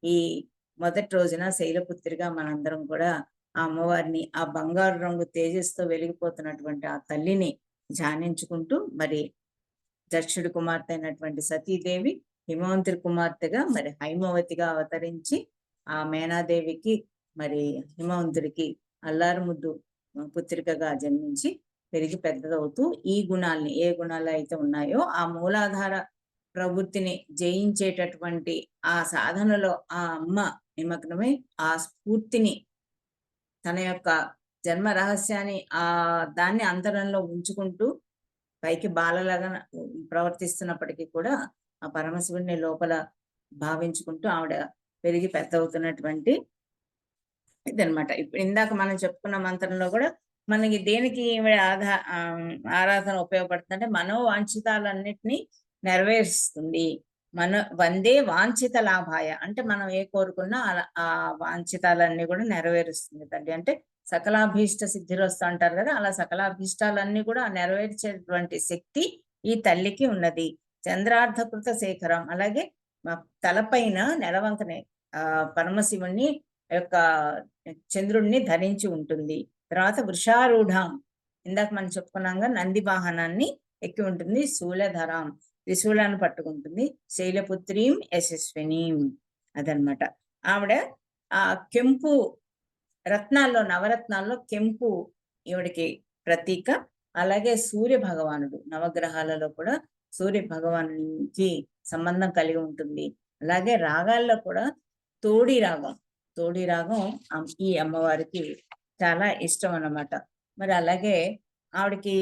ఈ మొదటి రోజున శైలపుత్రిగా మనందరం కూడా ఆ అమ్మవారిని, ఆ బంగారు రంగు తేజస్తో వెలిగిపోతున్నటువంటి ఆ తల్లిని ధ్యానించుకుంటూ, మరి దక్షుడి కుమార్తె అయినటువంటి సతీదేవి హిమవంతుడి కుమార్తెగా మరి హైమవతిగా అవతరించి ఆ మేనాదేవికి మరి హిమవంతుడికి అల్లారు ముద్దు పుత్రికగా జన్మించి పెరిగి పెద్దదవుతూ ఈ గుణాల్ని, ఏ గుణాలు అయితే ఉన్నాయో ఆ మూలాధార ప్రవృత్తిని జయించేటటువంటి ఆ సాధనలో ఆ అమ్మ నిమగ్నమై ఆ స్ఫూర్తిని, తన యొక్క జన్మ రహస్యాన్ని దాన్ని అంతరంలో ఉంచుకుంటూ పైకి బాలలాగా ప్రవర్తిస్తున్నప్పటికీ కూడా ఆ పరమశివుడిని లోపల భావించుకుంటూ ఆవిడ పెరిగి పెద్ద అవుతున్నటువంటి ఇదనమాట. ఇప్పుడు ఇందాక మనం చెప్పుకున్న మంత్రంలో కూడా మనకి దేనికి ఆరాధన ఉపయోగపడుతుందంటే మనోవాంఛితాలన్నిటినీ నెరవేరుస్తుంది. వందే వాంఛిత లాభాయ అంటే మనం ఏ కోరుకున్నా ఆ వాంఛితాలన్నీ కూడా నెరవేరుస్తుంది తల్లి. అంటే సకలాభీష్ట సిద్ధిరస్తు అంటారు కదా, అలా సకలాభీష్టాలన్నీ కూడా నెరవేర్చేటువంటి శక్తి ఈ తల్లికి ఉన్నది. చంద్రార్ధకృత శేఖరం, అలాగే తలపైన నెలవంకనే పరమశివుణ్ణి యొక్క చంద్రుణ్ణి ధరించి ఉంటుంది. తర్వాత వృషారూఢం, ఇందాక మనం చెప్పుకున్నాగా నంది వాహనాన్ని ఎక్కి ఉంటుంది. శూలధరాం, త్రిశూలాన్ని పట్టుకుంటుంది. శైలపుత్రీం యశస్వినీం, అదనమాట. ఆవిడ ఆ కెంపు రత్నాల్లో, నవరత్నాల్లో కెంపు ఈవిడికి ప్రతీక. అలాగే సూర్య భగవానుడు, నవగ్రహాలలో కూడా సూర్య భగవానునికి సంబంధం కలిగి ఉంటుంది. అలాగే రాగాల్లో కూడా తోడి రాగం ఈ అమ్మవారికి చాలా ఇష్టం అన్నమాట. మరి అలాగే ఆవిడకి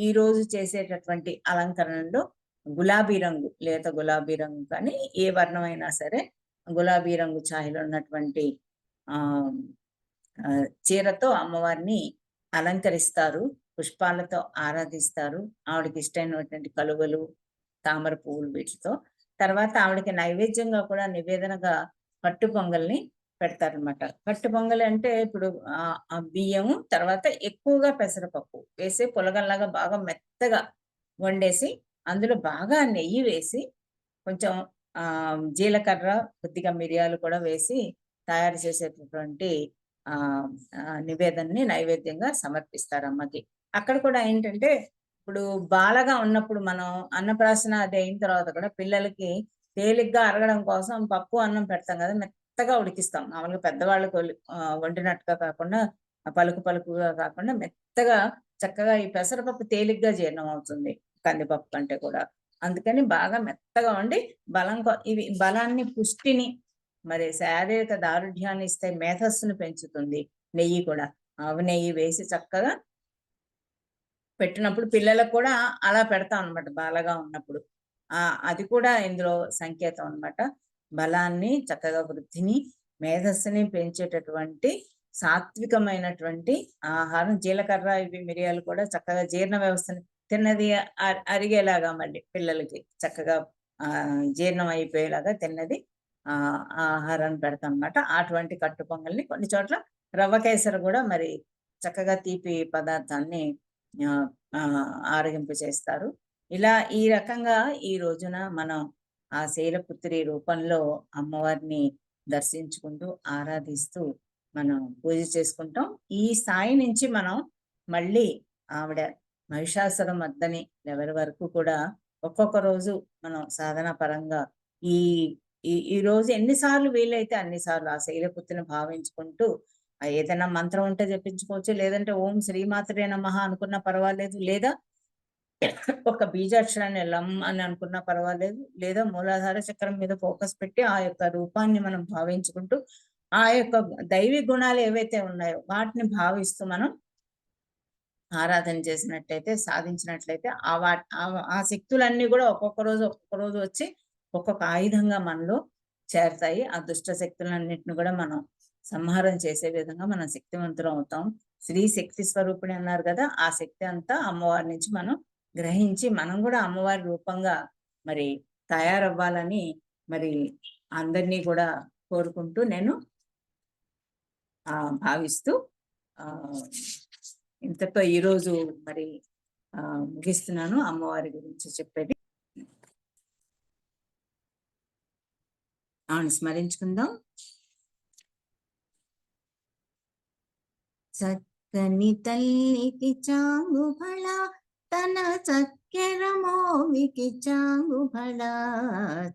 ఈ రోజు చేసేటటువంటి అలంకరణలో గులాబీ రంగు, లేత గులాబీ రంగు కానీ ఏ వర్ణమైనా సరే గులాబీ రంగు ఛాయలో ఉన్నటువంటి చీరతో అమ్మవారిని అలంకరిస్తారు, పుష్పాలతో ఆరాధిస్తారు. ఆవిడకి ఇష్టమైనటువంటి కలువలు, తామర పువ్వులు వీటితో. తర్వాత ఆవిడకి నైవేద్యంగా కూడా నివేదనగా కట్టు పొంగల్ని పెడతారనమాట. కట్టు పొంగలి అంటే ఇప్పుడు బియ్యము, తర్వాత ఎక్కువగా పెసరపప్పు వేసి పులగల్లాగా బాగా మెత్తగా వండేసి అందులో బాగా నెయ్యి వేసి కొంచెం జీలకర్ర, కొద్దిగా మిరియాలు కూడా వేసి తయారు చేసేటటువంటి నివేదనని నైవేద్యంగా సమర్పిస్తారు అమ్మకి. అక్కడ కూడా ఏంటంటే ఇప్పుడు బాలగా ఉన్నప్పుడు మనం అన్నప్రాసన అది అయిన తర్వాత కూడా పిల్లలకి తేలిగ్గా అరగడం కోసం పప్పు అన్నం పెడతాం కదా, మెత్తగా ఉడికిస్తాం. మామూలుగా పెద్దవాళ్ళకు వండినట్టుగా కాకుండా పలుకుగా కాకుండా మెత్తగా చక్కగా ఈ పెసరపప్పు తేలిగ్గా జీర్ణం అవుతుంది కందిపప్పు కంటే కూడా. అందుకని బాగా మెత్తగా వండి ఇవి బలాన్ని, పుష్టిని, మరి శారీరక దారుఢ్యాన్ని ఇస్తే, మేధస్సును పెంచుతుంది. నెయ్యి కూడా ఆవు నెయ్యి వేసి చక్కగా పెట్టినప్పుడు పిల్లలకు కూడా అలా పెడతాం అనమాట బాలగా ఉన్నప్పుడు. అది కూడా ఇందులో సంకేతం అనమాట. బలాన్ని, చక్కగా వృద్ధిని, మేధస్సుని పెంచేటటువంటి సాత్వికమైనటువంటి ఆహారం. జీలకర్ర, ఇవి మిరియాలు కూడా చక్కగా జీర్ణ వ్యవస్థని, తిన్నది అరిగేలాగా మళ్ళీ పిల్లలకి చక్కగా జీర్ణం అయిపోయేలాగా తిన్నది ఆహారాన్ని పెడతాం అనమాట. అటువంటి కట్టు పొంగల్ని కొన్ని చోట్ల రవ్వ కేసరి కూడా మరి చక్కగా తీపి పదార్థాన్ని ఆరగింపు చేస్తారు. ఇలా ఈ రకంగా ఈ రోజున మనం ఆ శైలపుత్రి రూపంలో అమ్మవారిని దర్శించుకుంటూ ఆరాధిస్తూ మనం పూజ చేసుకుంటాం. ఈ స్థాయి నుంచి మనం మళ్ళీ ఆవిడ మహిషాసుర మర్దని లెవెల్ వరకు కూడా ఒక్కొక్క రోజు మనం సాధన పరంగా ఈ రోజు ఎన్నిసార్లు వీలైతే అన్నిసార్లు ఆ శైలపుత్రిని భావించుకుంటూ ఏదైనా మంత్రం ఉంటే జపించుకోవచ్చు, లేదంటే ఓం శ్రీమాత్రే నమః అనుకున్నా పర్వాలేదు, లేదా ఒక బీజాక్షరాన్ని లం అని అనుకున్నా పర్వాలేదు, లేదా మూలాధార చక్రం మీద ఫోకస్ పెట్టి ఆ యొక్క రూపాన్ని మనం భావించుకుంటూ ఆ యొక్క దైవీ గుణాలు ఏవైతే ఉన్నాయో వాటిని భావిస్తూ మనం ఆరాధన చేసినట్లయితే, సాధించినట్లయితే ఆ శక్తులన్నీ కూడా ఒక్కొక్క రోజు వచ్చి ఒక్కొక్క ఆయుధంగా మనలో చేరతాయి. ఆ దుష్ట శక్తులన్నిటిని కూడా మనం సంహారం చేసే విధంగా మనం శక్తివంతులం అవుతాం. స్త్రీ శక్తి స్వరూపిణి అన్నారు కదా, ఆ శక్తి అంతా అమ్మవారి నుంచి మనం గ్రహించి మనం కూడా అమ్మవారి రూపంగా మరి తయారవ్వాలని మరి అందరినీ కూడా కోరుకుంటూ నేను భావిస్తూ ఇంతతో ఈరోజు మరి ముగిస్తున్నాను అమ్మవారి గురించి చెప్పేది. స్మరించుకుందాం. చక్కని తల్లికి చాంగుఫళ, తన చక్కెర మోవికి చాంగుఫళ.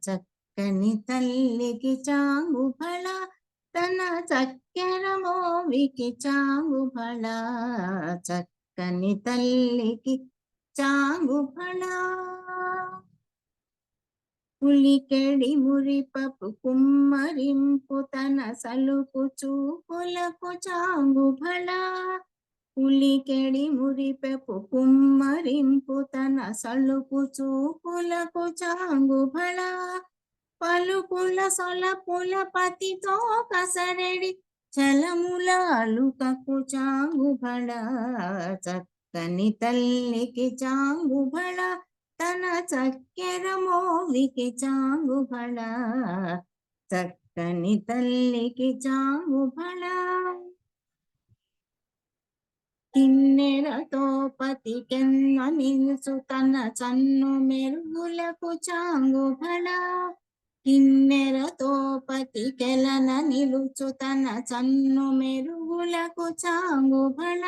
చక్కని తల్లికి చాంగుఫళ, తన చక్కెర మోవికి చాంగుఫళ. చక్కని తల్లికి చాంగుఫళ. పులికెడి మురిపపు కుమ్మరింపు తన సలుపు చూపులకు చాంగుఫళ. పులికెడి మురిపపు కుమ్మరింపు తన సలుపు చూపులకు చాంగుఫళ. పలుకుల సొలపుల పతితో కసరెడి చలముల అలుకకు చాంగుఫళ. చక్కని తల్లికి చాంగుఫళ, తన చక్కెర మోవికి చాంగుఫళ. చక్కని తల్లికి చాంగుఫళ. కిన్నెరతో పతికెన్న నిలుచు తన చన్ను మెరుగులకు చాంగుఫళ. కిన్నెరతో పతికెలన నిలుచు తన చన్ను మెరుగులకు చాంగుఫళ.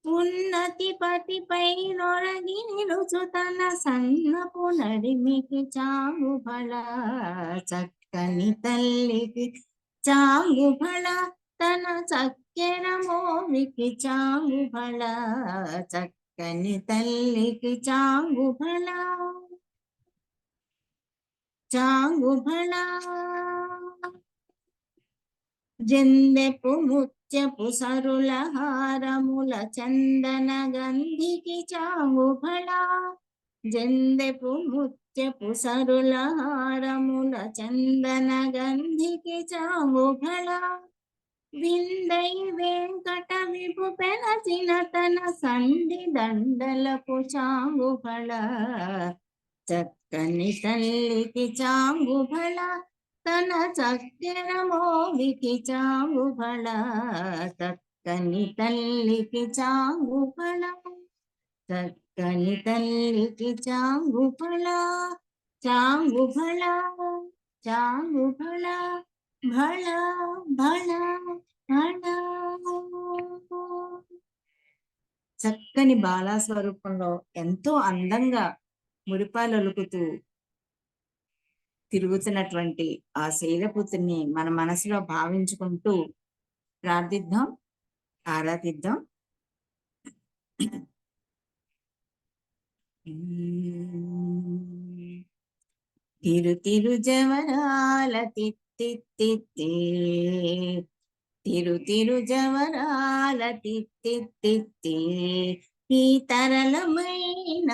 ఉన్నతి పతిపై నొరగి నిలుచు తన సన్నపు నడిమికి చాంగుఫళ. చక్కని తల్లికి చాంగుఫళ, తన చక్కెర మోవికి చాంగుఫళ. చక్కని తల్లికి చాంగుఫళ. చాంగుఫళ. జందెపు ముత్యపు సరుల హారముల చందన గంధికి చాంగుఫళ. జందెపు ముత్యపు సరుల హారముల చందన గంధికి చాంగుఫళ. విందై వెంకట విభు పెనచిన తన సంధి దండలకు చాంగుఫళ. చక్కని తల్లికి చాంగుఫళ, తన చక్కెర మోవికి చాంగుఫళ. చక్కని తల్లికి చాంగుఫళ. చక్కని తల్లికి చాంగుఫళ. చాంగుఫళ. చాంగుఫళ. భళ భళ భళ. చక్కని బాలా స్వరూపంలో ఎంతో అందంగా మురిపాలొలుకుతూ తిరుగుతున్నటువంటి ఆ శైలపుత్రిని మన మనసులో భావించుకుంటూ ప్రార్థిద్దాం, ఆరాధిద్దాం. తిరు తిరు జవరాల తిత్తిత్తి, తిరు తిరు జవరాల తిత్తిత్తి. ఈ తరళమైన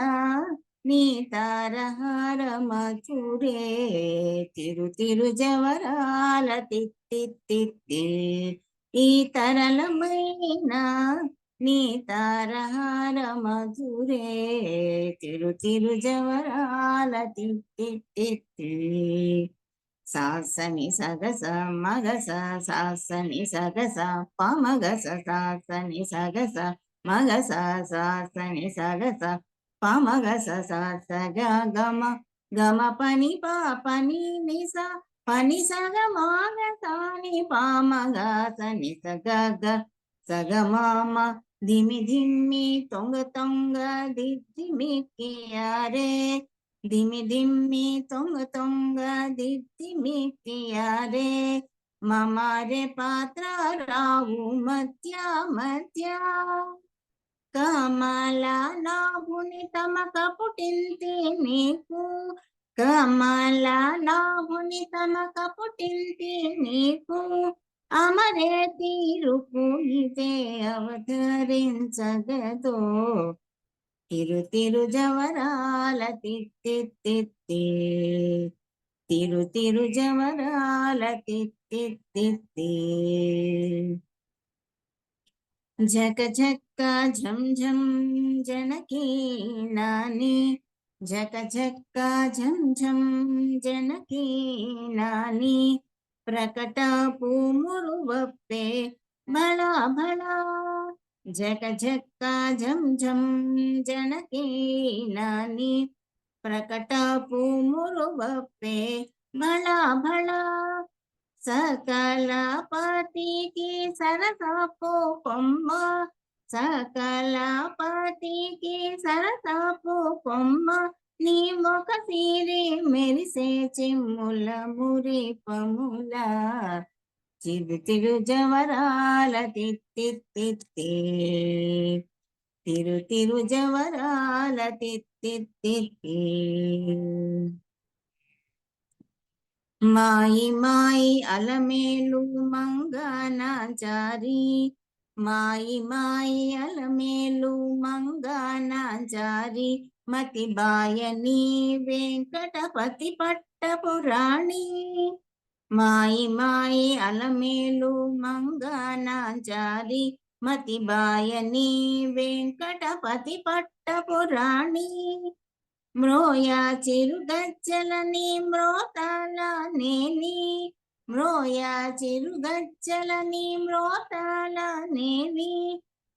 నీ తారహార మధురే. తిరు తిరు జవరాల తిత్తిత్తి. ఈ తరళమైన నీ తారహార మధురే. తిరు తిరు జవరాల తిత్తిత్తి. సాసని సగస మగస సాసని సగస పమగస సాసని సగస మగస సాసని సగస పమగస సాస గమ గమ పని పని నిస పని సగ మాగ సాని పామగ సని సగ సగమామ ధిమి ధిమ్మి తొంగ తొంగ దిమ్మికియారే. ధిమి ధిమ్మి తొంగ తొంగ దిమ్మికియారే. మమారే పాత్ర రావు మధ్య మధ్య. కమల నాభుని తమక పుట్టింది నీకు. కమల నాభుని తమక పుట్టింది నీకు. అమరే తీరుపు ఇదే అవతరించగదో తిరు తిరు జవరాల తిత్తి తిరు తిరు జవరాల తిత్తి झक झक्का झम झम जनकी नानी झक झक्का झम झम जनकी नानी प्रकटापु मुरुवप्पे भला भला झक झक्का झम झम जनकी नानी प्रकटापु मुरुवप्पे भला भला సకల పతికి సరసపు కొమ్మ సకల పతికి సరసపు కొమ్మ నీ మొక సిరి మెరిసే చిమ్ముల మురిపముల చిరు తిరు జవరాల తిత్తి తిరు తిరు జవరాల తిత్తి మాయి మాయి అలమేలు మంగనాచారి మాయి మాయి అలమేలు మంగనాచారి మతి బాయని వెంకటపతి పట్టపురాణి మాయి మాయి అలమేలు మంగనాచారి మతి బాయని వెంకటపతి పట్టపురాణి మ్రోయా చిరుగజ్జలని మ్రోతాల నేని మ్రోయా చిరుగజ్జలని మ్రోతాల నేని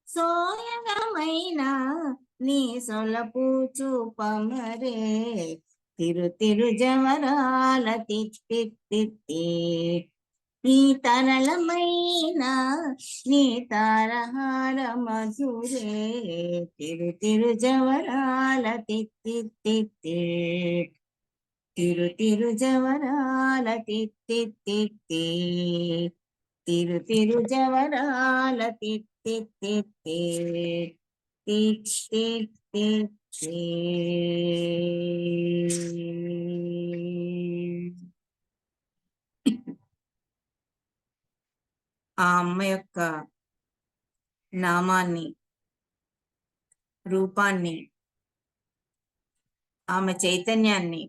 సోయగమైన నీ సొలపు చూపమరే తిరు తిరు జవరాల తిత్తి నీ తరళమైన నీ తారహార మధురే తిరు తిరు జవరాల తిత్తి తిరు తిరు జవరాల తిత్తి తిరు తిరు జవరాల తిత్తి ఆ అమ్మ యొక్క నామాన్ని రూపాన్ని ఆమె చైతన్యాన్ని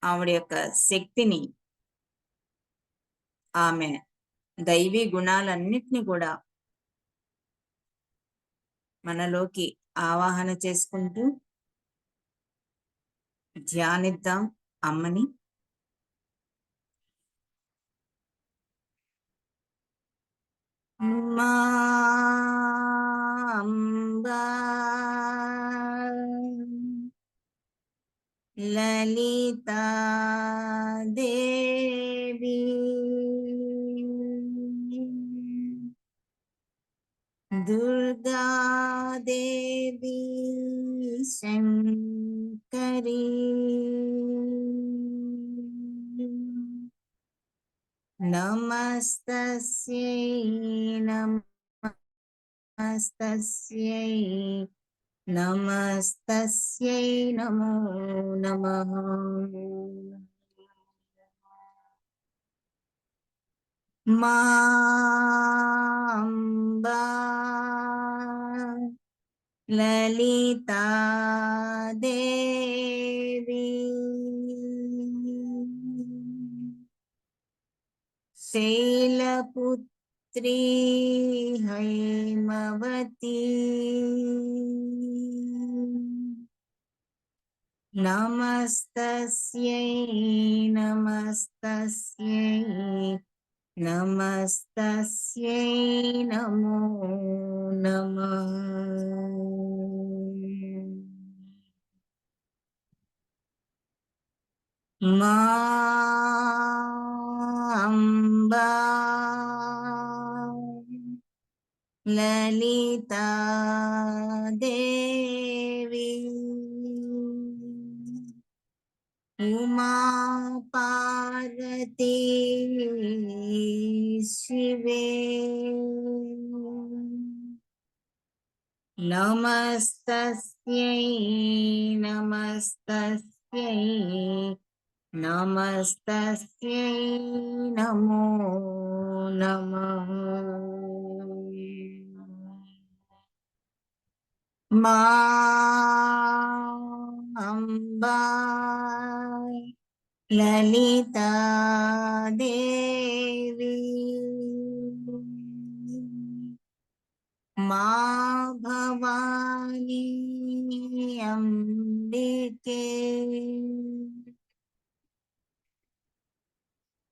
ఆవిడ యొక్క శక్తిని ఆమె దైవీ గుణాలన్నిటినీ కూడా మనలోకి ఆవాహన చేసుకుంటూ ధ్యానిద్దాం అమ్మని. మా అంబా లలితా దేవి దుర్గా దేవి శంకరి నమస్తస్యై నమస్తస్యై నమస్తస్యై నమో నమః. మా అంబా లలితా దేవి శైలపుత్రి హైమవతి నమస్తస్యై నమస్తస్యై నమస్తస్యై నమో నమః. మా అంబా లలితా దేవి ఉమా పార్వతీ శివే నమస్తస్యై నమస్తస్యై నమస్తస్యై నమో नमः। मा अम्बा ललिता देवी मा भवानी अम्बिके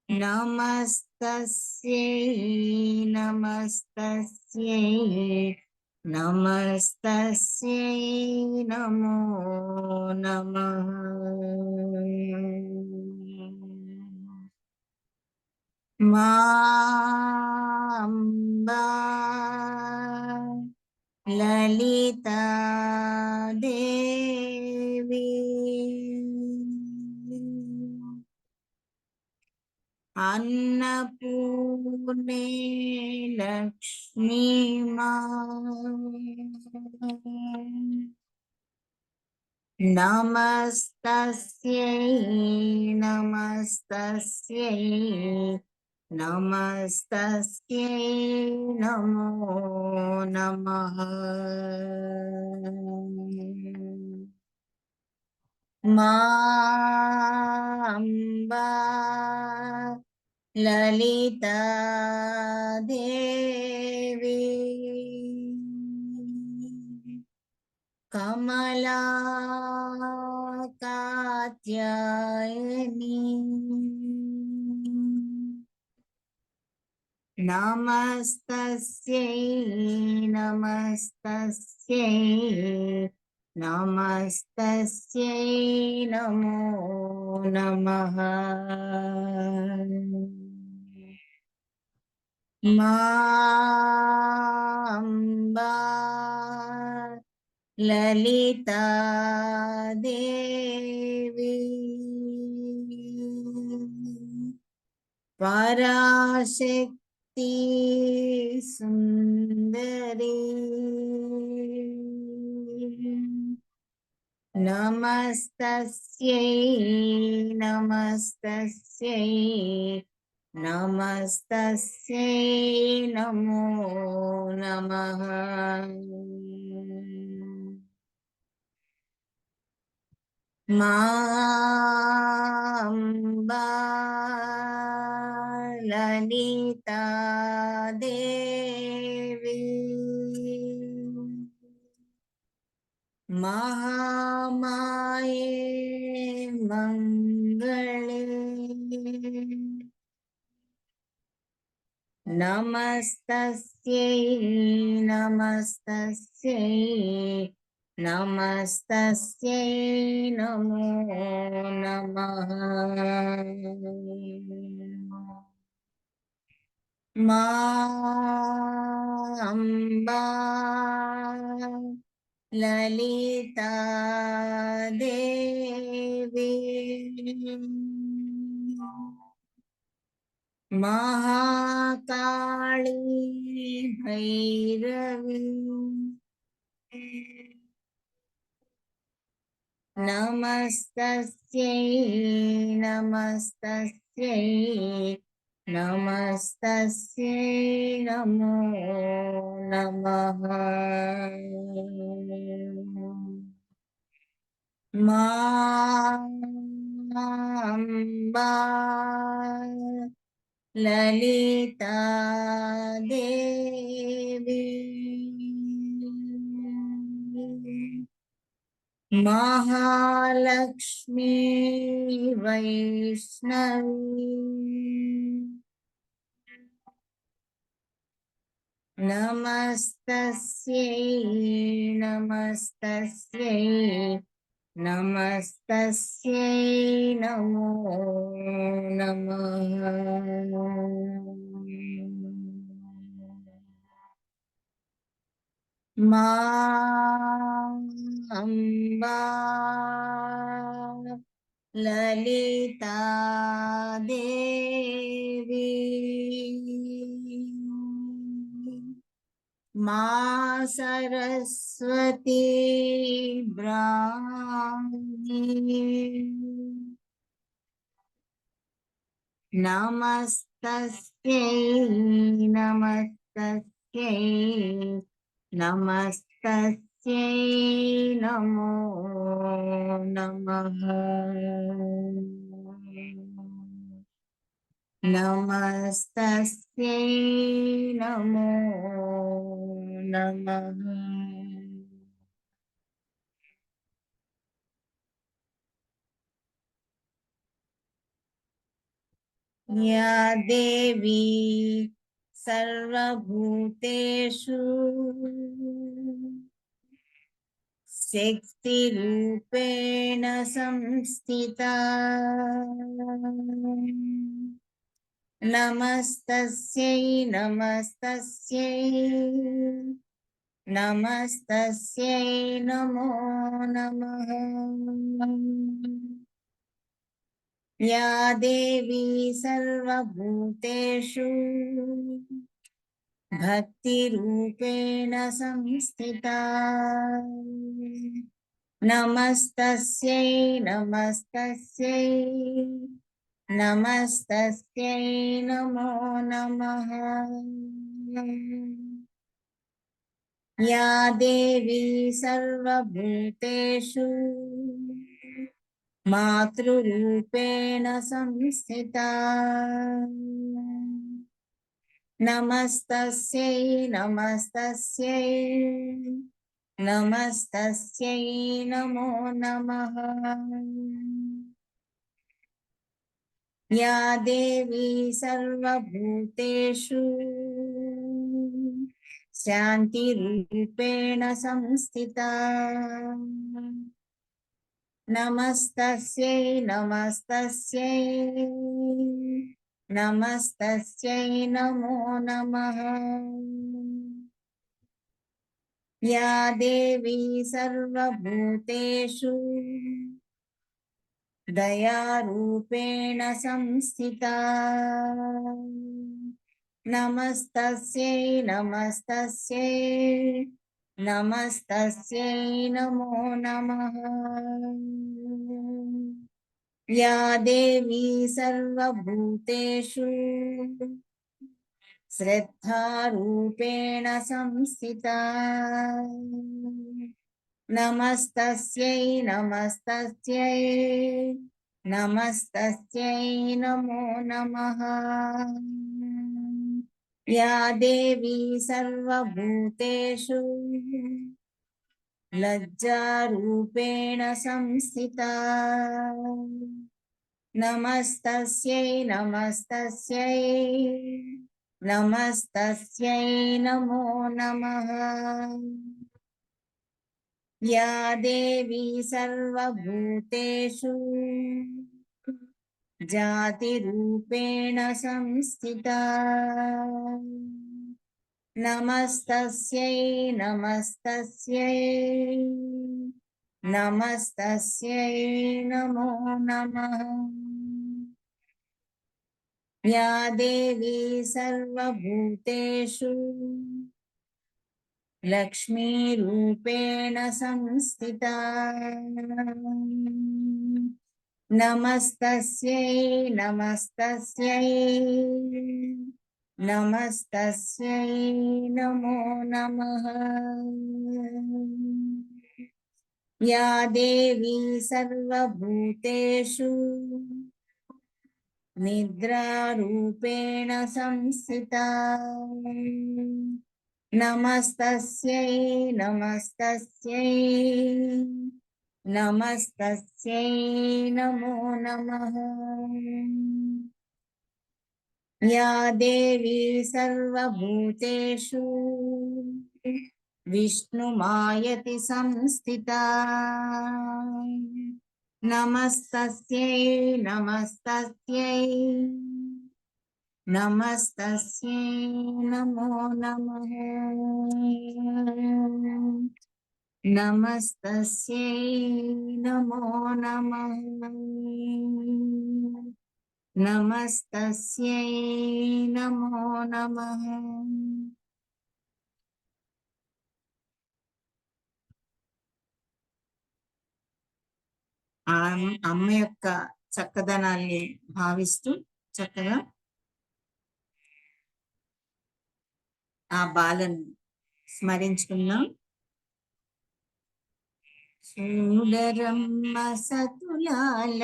नमस्तस्यै नमस्तस्यै नमस्तस्यै नमो नमः। मा अम्बा ललिता देवी अन्नपूर्णे लक्ष्मी नमस्तस्यै नमस्तस्यै नमस्तस्यै नमो नमः। मा अम्बा ललिता देवी कमला कात्यायनी नमस्तस्यै नमस्तस्यै नमस्तस्यै नमो नमः। मा अम्बा ललिता देवी पराशक्ति सुंदरी नमस्तस्यै नमस्तस्यै नमस्तस्यै नमो नमः। मा अम्बा ललिता देवी महामाये मंगले नमस्तस्यै नमस्तस्यै नमस्तस्यै नमो नमः। मा अम्बा ललिता देवी महाकाली भैरवी नमस्तस्यै नमस्तस्यै नमस्तस्यै नमो नमः। मा अम्बा ललिता देवी महालक्ष्मी वैष्णवी नमस्तस्यै नमस्तस्यै नमस्तस्यै नमो नमः। मा अम्बा ललिता देवी मा सरस्वती ब्राह्मी నమస్తస్యై నమస్తస్యై నమస్తస్యై నమో నమః నమస్తస్యై నమో నమః या देवी सर्वभूतेषु शक्तिरूपेण संस्थिता नमस्तस्यै नमस्तस्यै नमस्तस्यै नमो नमः या देवी सर्वभूतेषु भक्तिरूपेण संस्थिता नमस्तस्यै नमस्तस्यै नमस्तस्यै नमो नमः या देवी सर्वभूतेषु मातृरूपेण संस्थिता नमस्तस्यै नमस्तस्यै नमस्तस्यै नमो नमः या देवी सर्वभूतेषु शान्तिरूपेण संस्थिता नमस्तस्यै नमस्तस्यै नमस्तस्यै नमो नमः या देवी सर्वभूतेषु दयारूपेण संस्थिता नमस्तस्यै नमस्तस्यै नमस्तस्यै नमो नमः या देवी सर्वभूतेषु श्रद्धारूपेण संस्थिता नमस्तस्यै नमस्तस्यै नमस्तस्यै नमो नमः या देवी सर्वभूतेषु लज्जारूपेण संस्थिता नमस्तस्यै नमस्तस्यै नमस्तस्यै नमो नमः या देवी सर्वभूतेषु जातिरूपेण संस्थिता नमस्तस्यै नमस्तस्यै नमस्तस्यै नमो नमः या देवी सर्वभूतेषु लक्ष्मीरूपेण संस्थिता नमस्तस्यै नमस्तस्यै नमस्तस्यै नमो नमः या देवी सर्वभूतेषु निद्रारूपेण संस्थिता नमस्तस्यै नमस्तस्यै नमस्तस्यै नमो नमः या देवी सर्वभूतेषु विष्णुमायति संस्थिता नमस्तस्यै नमस्तस्यै नमस्तस्यै नमो नमः नमस्तस्यै नमो नमः नमस्तस्यै नमो नमः అమ్మ యొక్క చక్కదనాన్ని భావిస్తూ చక్కగా ఆ బాలను స్మరించుకుందాం. చూడరమ్మ సతులాల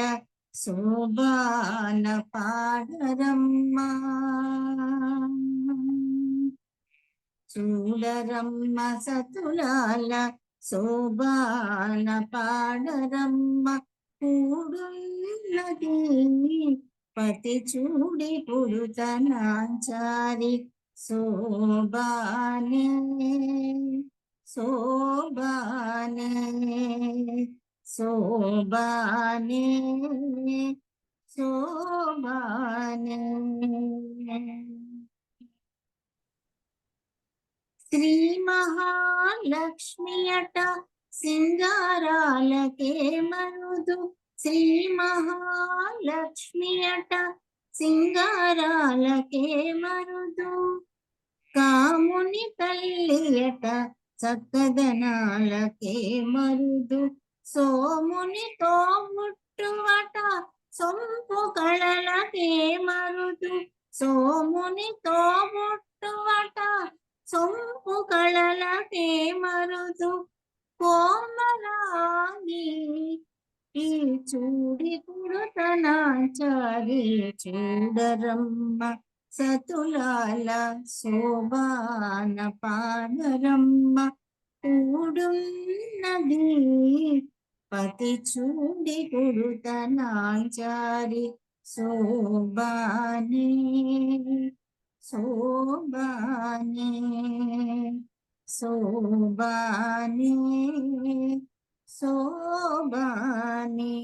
శోభాన పాడరమ్మ, చూడరమ్మ సతులాల శోభాన పాడరమ్మ, కూడున్నది పతి చూడి పుడుతనాచారి శోభానే శోభానే శోభానే శోభానే. శ్రీ మహాలక్ష్మి అట సింగారాలకే మరుదు, శ్రీ మహాలక్ష్మి అట సింగారాలకే మరుదు, కాముని తల్లియట చక్కదనాలకే మరుదు, సోమునితో ముట్టువట సొంపు కళలకే మరుదు, సోమునితో ముట్టువట సొంపు కళలకే మరుదు, కోమలాంగి ఈ చూడి పుడుతనాచారి చూడరమ్మ సతులాల శోభాన పాడరమ్మ, కూడున్నది పతి చూడి పుడుతనాచారి శోభానే శోభానే శోభానే శోభానే.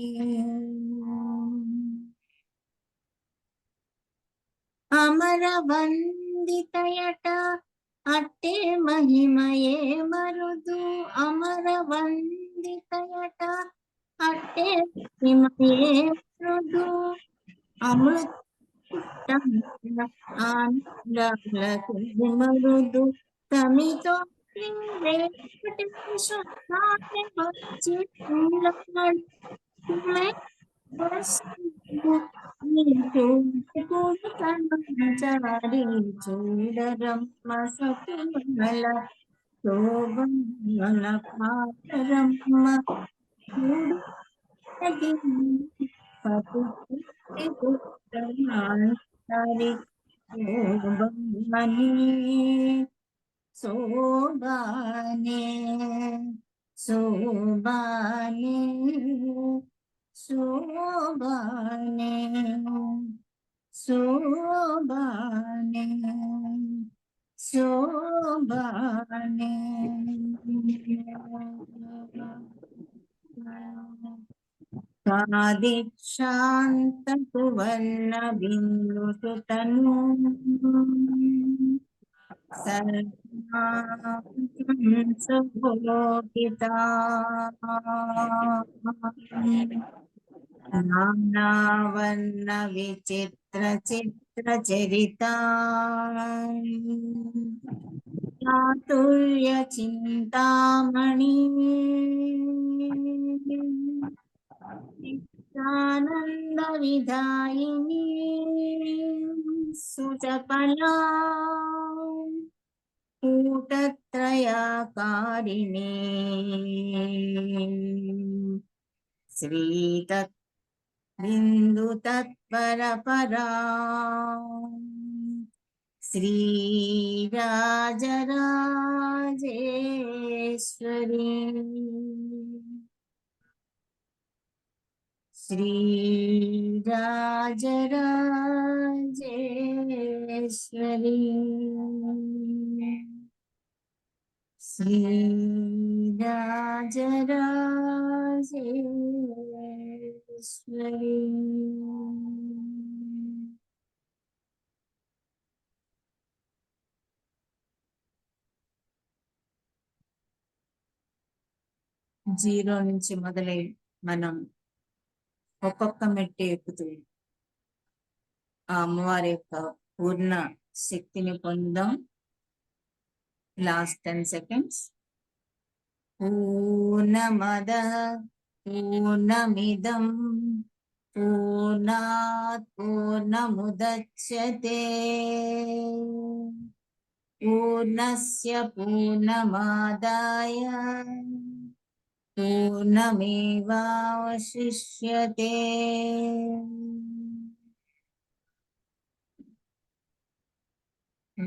అమరవందితయట అట్టే మహిమయే మరుదు, అమరవందితయట అట్టే మహిమయే మరుదు, అమృత ఆనందాలకు మరుదు, తమితో వెంకటేశ వచ్చి చారి చూడరమ్మ సతుల శోభన పాడరమ్మ, శోభానే శోభానే శోభానే శోభానే శోభానే. దీక్షాంత సువర్ణ బిందు సుతను సుభోగిత నానావర్ణ విచిత్ర చిత్ర చరిత చాతుర్య చింతామణి ఆనంద విదాయిని సుజపలా కూటత్రయాకారిణి శ్రీతత్ బిందు తత్పర పరా శ్రీరాజరాజేశ్వరి శ్రీరాజరాజేశ్వరి శ్రీరాజరాజేశ్వరి. జీరో నుంచి మొదలై మనం ఒక్కొక్క మెట్టు ఎక్కుతూ ఆ అమ్మవారి యొక్క పూర్ణ శక్తిని పొందాం. Last 10 seconds. పూర్ణమద పూర్ణమిదం పూర్ణాత్ పూర్ణముదచ్యతే పూర్ణస్య పూర్ణమాదాయ పూర్ణమేవావశిష్యతే. ఓం.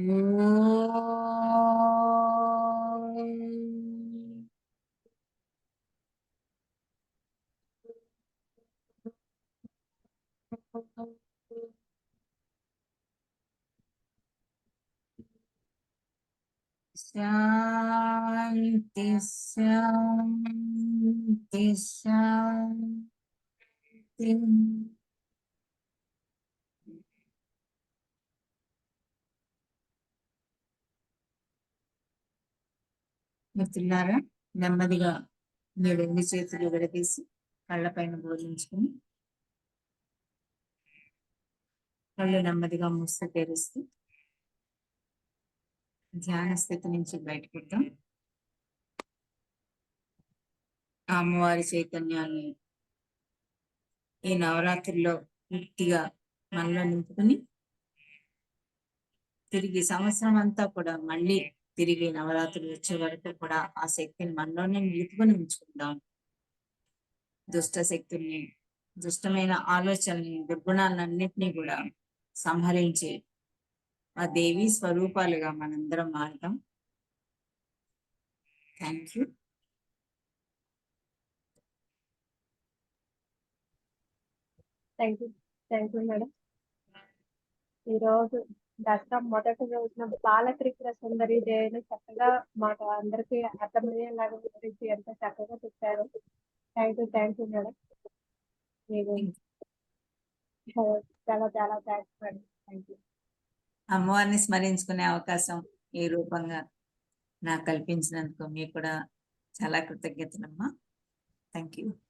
శాంతి శాంతి శాంతి. మిత్రులారా, నెమ్మదిగా మీ రెండు చేతులు విడదీసి కళ్ళపైన బోధించుకుని కళ్ళు నెమ్మదిగా మూసి తెరుస్తూ ధ్యాన స్థితి నుంచి బయటకు వద్దాం. ఆ అమ్మవారి చైతన్యాన్ని ఈ నవరాత్రుల్లో పూర్తిగా మనలో నింపుకుని తిరిగి సంవత్సరం అంతా కూడా మళ్ళీ తిరిగి నవరాత్రులు వచ్చే వరకు కూడా ఆ శక్తిని మనలోనే నిలుపుకొని ఉంచుకుందాం. దుష్ట శక్తుల్ని, దుష్టమైన ఆలోచనల్ని, దుర్గుణాలన్నింటినీ కూడా సంహరించి ఆ దేవి స్వరూపాలుగా మనందరం మారుతాం. Thank you. Thank you madam. ఈరోజు దసరా మొదటి రోజున బాల త్రిపుర సుందరి దేవిని చక్కగా మాకు అందరికీ అర్థమయ్యేలాగా వివరించి ఎంత చక్కగా చెప్పారు. Thank you madam. మీరు చాలా చాలా థ్యాంక్స్ మేడం. Thank you. అమ్మవారిని స్మరించుకునే అవకాశం ఈ రూపంగా నాకు కల్పించినందుకు మీకు కూడా చాలా కృతజ్ఞతలమ్మా. Thank you.